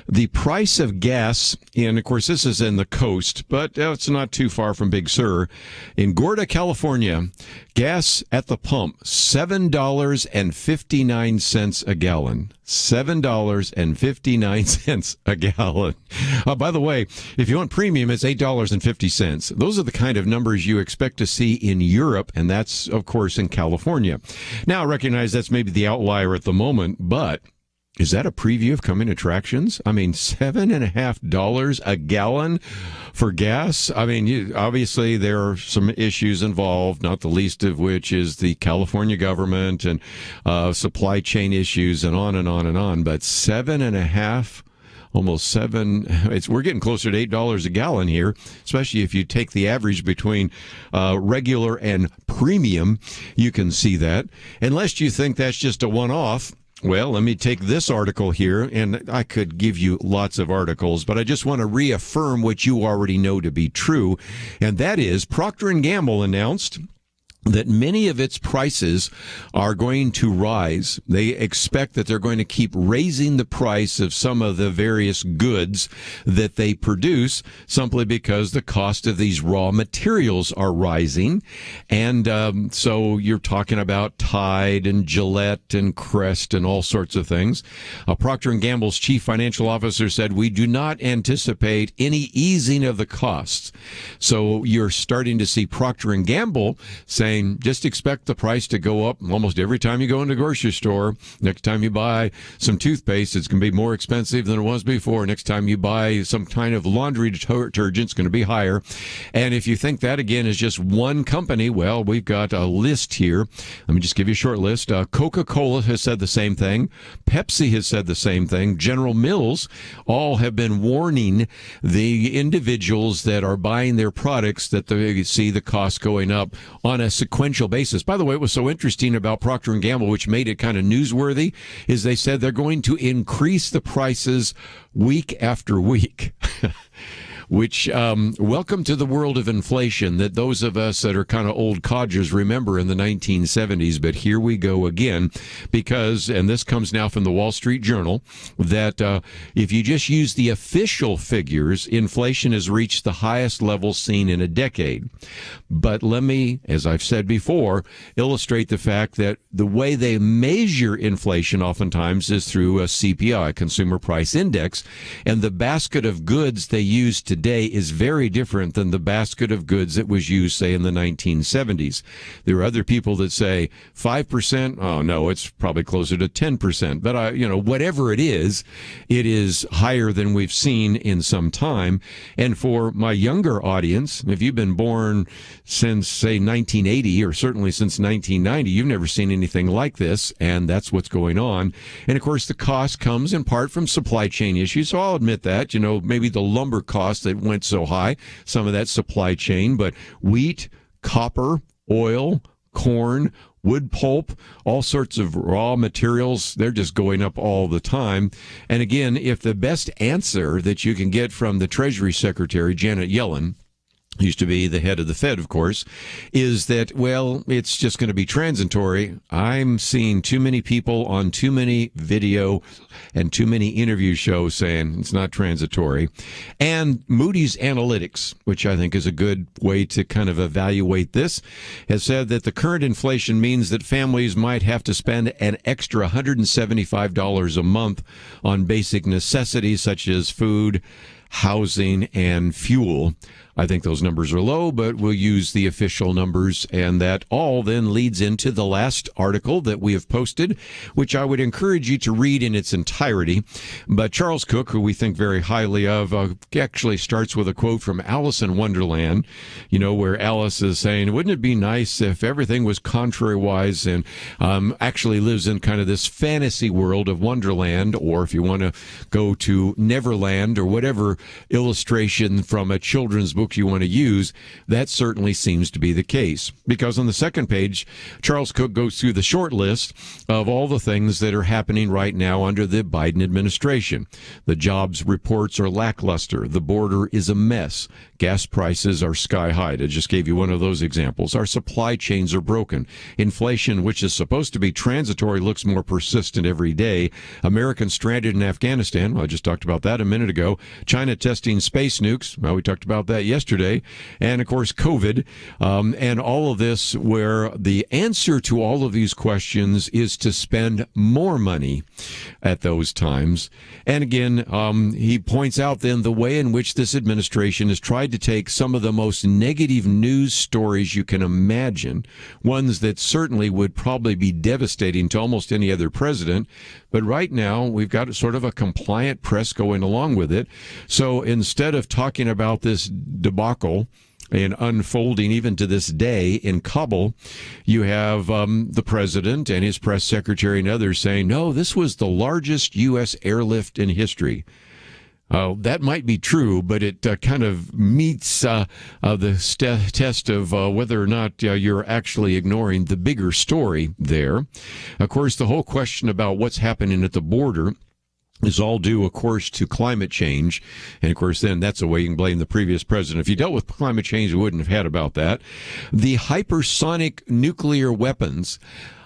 The price of gas, and of course this is in the coast, but it's not too far from Big Sur. In Gorda, California, gas at the pump, $7.59 a gallon. $7.59 a gallon. By the way, if you want premium, it's $8.50. Those are the kind of numbers you expect to see in Europe, and that's, of course, in California. Now, I recognize that's maybe the outlier at the moment, but is that a preview of coming attractions? I mean, $7.50 a gallon for gas? I mean, obviously there are some issues involved, not the least of which is the California government and supply chain issues and on and on and on. But $7.50, almost $7. We're getting closer to $8 a gallon here, especially if you take the average between regular and premium. You can see that. Unless you think that's just a one-off. Well, let me take this article here, and I could give you lots of articles, but I just want to reaffirm what you already know to be true, and that is Procter & Gamble announced that many of its prices are going to rise. They expect that they're going to keep raising the price of some of the various goods that they produce simply because the cost of these raw materials are rising. And so you're talking about Tide and Gillette and Crest and all sorts of things. Procter & Gamble's chief financial officer said, "We do not anticipate any easing of the costs." So you're starting to see Procter & Gamble saying, just expect the price to go up almost every time you go into a grocery store. Next time you buy some toothpaste, it's going to be more expensive than it was before. Next time you buy some kind of laundry detergent, it's going to be higher. And if you think that, again, is just one company, well, we've got a list here. Let me just give you a short list. Coca-Cola has said the same thing. Pepsi has said the same thing. General Mills all have been warning the individuals that are buying their products that they see the cost going up on a sequential basis. By the way, what was so interesting about Procter & Gamble, which made it kind of newsworthy, is they said they're going to increase the prices week after week. Which, welcome to the world of inflation that those of us that are kind of old codgers remember in the 1970s. But here we go again, because, and this comes now from the Wall Street Journal, that if you just use the official figures, inflation has reached the highest level seen in a decade. But let me, as I've said before, illustrate the fact that the way they measure inflation oftentimes is through a CPI, Consumer Price Index, and the basket of goods they use today is very different than the basket of goods that was used, say, in the 1970s. There are other people that say 5%. Oh, no, it's probably closer to 10%. But, whatever it is higher than we've seen in some time. And for my younger audience, if you've been born since, say, 1980 or certainly since 1990, you've never seen anything like this, and that's what's going on. And, of course, the cost comes in part from supply chain issues, so I'll admit that, maybe the lumber cost that went so high, some of that supply chain, but wheat, copper, oil, corn, wood pulp, all sorts of raw materials, they're just going up all the time. And again, if the best answer that you can get from the Treasury Secretary, Janet Yellen, used to be the head of the Fed, of course, is that, well, it's just going to be transitory. I'm seeing too many people on too many video and too many interview shows saying it's not transitory. And Moody's Analytics, which I think is a good way to kind of evaluate this, has said that the current inflation means that families might have to spend an extra $175 a month on basic necessities such as food, housing, and fuel. I think those numbers are low, but we'll use the official numbers, and that all then leads into the last article that we have posted, which I would encourage you to read in its entirety. But Charles Cook, who we think very highly of, actually starts with a quote from Alice in Wonderland, where Alice is saying, wouldn't it be nice if everything was contrary-wise, and actually lives in kind of this fantasy world of Wonderland, or if you want to go to Neverland or whatever illustration from a children's book you want to use, that certainly seems to be the case. Because on the second page, Charles Cook goes through the short list of all the things that are happening right now under the Biden administration. The jobs reports are lackluster. The border is a mess. Gas prices are sky high. I just gave you one of those examples. Our supply chains are broken. Inflation, which is supposed to be transitory, looks more persistent every day. Americans stranded in Afghanistan. Well, I just talked about that a minute ago. China testing space nukes. Well, we talked about that yesterday. And, of course, COVID. And all of this where the answer to all of these questions is to spend more money at those times. And, again, he points out then the way in which this administration has tried to take some of the most negative news stories you can imagine, ones that certainly would probably be devastating to almost any other president. But right now, we've got sort of a compliant press going along with it. So instead of talking about this debacle and unfolding even to this day in Kabul, you have the president and his press secretary and others saying, no, this was the largest U.S. airlift in history. That might be true, but it kind of meets the test of whether or not you're actually ignoring the bigger story there. Of course, the whole question about what's happening at the border is all due, of course, to climate change. And, of course, then that's a way you can blame the previous president. If you dealt with climate change, we wouldn't have had about that. The hypersonic nuclear weapons.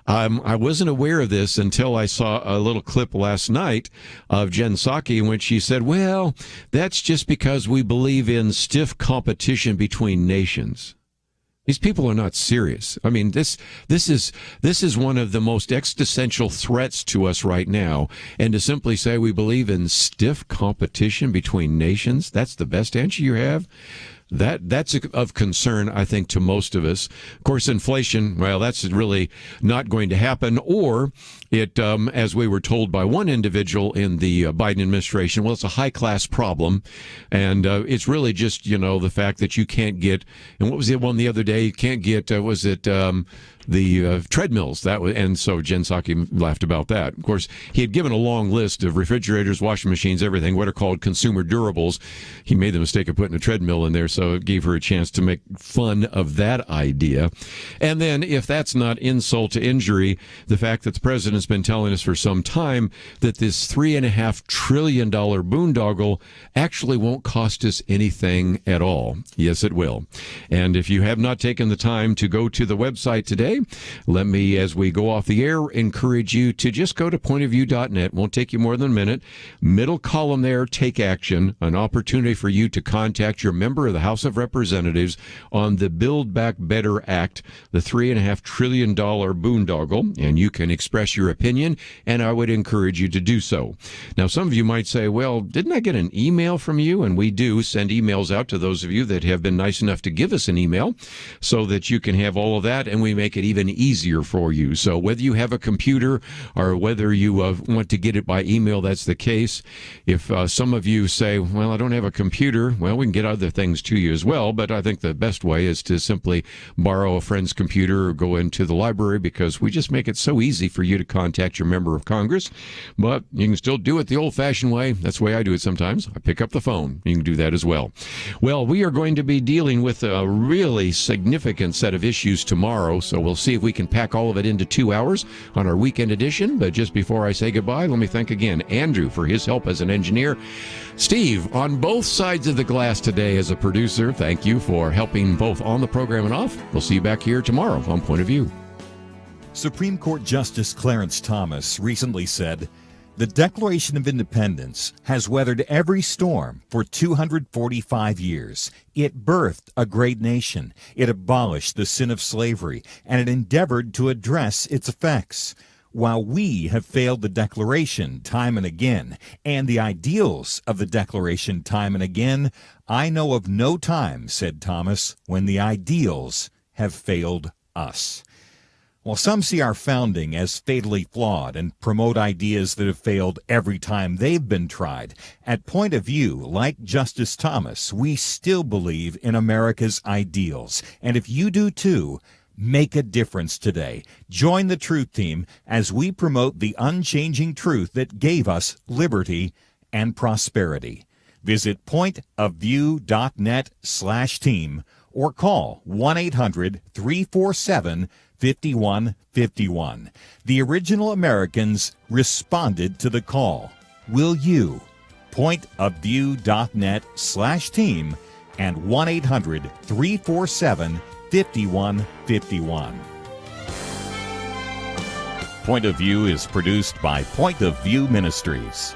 I wasn't aware of this until I saw a little clip last night of Jen Psaki in which she said, well, that's just because we believe in stiff competition between nations. These people are not serious. I mean, this is one of the most existential threats to us right now. And to simply say we believe in stiff competition between nations, that's the best answer you have? That's of concern, I think, to most of us. Of course, inflation, well, that's really not going to happen. Or it, as we were told by one individual in the Biden administration, well, it's a high-class problem. And it's really just, the fact that you can't get, and what was the one the other day? You can't get, the treadmills. And so Jen Psaki laughed about that. Of course, he had given a long list of refrigerators, washing machines, everything, what are called consumer durables. He made the mistake of putting a treadmill in there, so it gave her a chance to make fun of that idea. And then, if that's not insult to injury, the fact that the president's been telling us for some time that this $3.5 trillion boondoggle actually won't cost us anything at all. Yes, it will. And if you have not taken the time to go to the website today, let me, as we go off the air, encourage you to just go to pointofview.net. Won't take you more than a minute. Middle column there, take action, an opportunity for you to contact your member of the House of Representatives on the Build Back Better Act, the $3.5 trillion boondoggle, and you can express your opinion, and I would encourage you to do so. Now, some of you might say, well, didn't I get an email from you? And we do send emails out to those of you that have been nice enough to give us an email so that you can have all of that, and we make it even easier for you. So whether you have a computer or whether you want to get it by email, that's the case. If some of you say, well, I don't have a computer, well, we can get other things to you as well, but I think the best way is to simply borrow a friend's computer or go into the library, because we just make it so easy for you to contact your member of Congress. But you can still do it the old-fashioned way. That's the way I do it sometimes. I pick up the phone. You can do that as well. Well, we are going to be dealing with a really significant set of issues tomorrow, so we'll see if we can pack all of it into 2 hours on our weekend edition. But just before I say goodbye, let me thank again Andrew for his help as an engineer. Steve, on both sides of the glass today as a producer, thank you for helping both on the program and off. We'll see you back here tomorrow on Point of View. Supreme Court Justice Clarence Thomas recently said, "The Declaration of Independence has weathered every storm for 245 years. It birthed a great nation. It abolished the sin of slavery, and it endeavored to address its effects. While we have failed the Declaration time and again, and the ideals of the Declaration time and again, I know of no time," said Thomas, "when the ideals have failed us." While some see our founding as fatally flawed and promote ideas that have failed every time they've been tried, at Point of View, like Justice Thomas, we still believe in America's ideals. And if you do too, make a difference today. Join the Truth Team as we promote the unchanging truth that gave us liberty and prosperity. Visit pointofview.net/team or call 1-800-347-5151. The original Americans responded to the call. Will you? Pointofview.net/team and 1-800-347-5151. Point of View is produced by Point of View Ministries.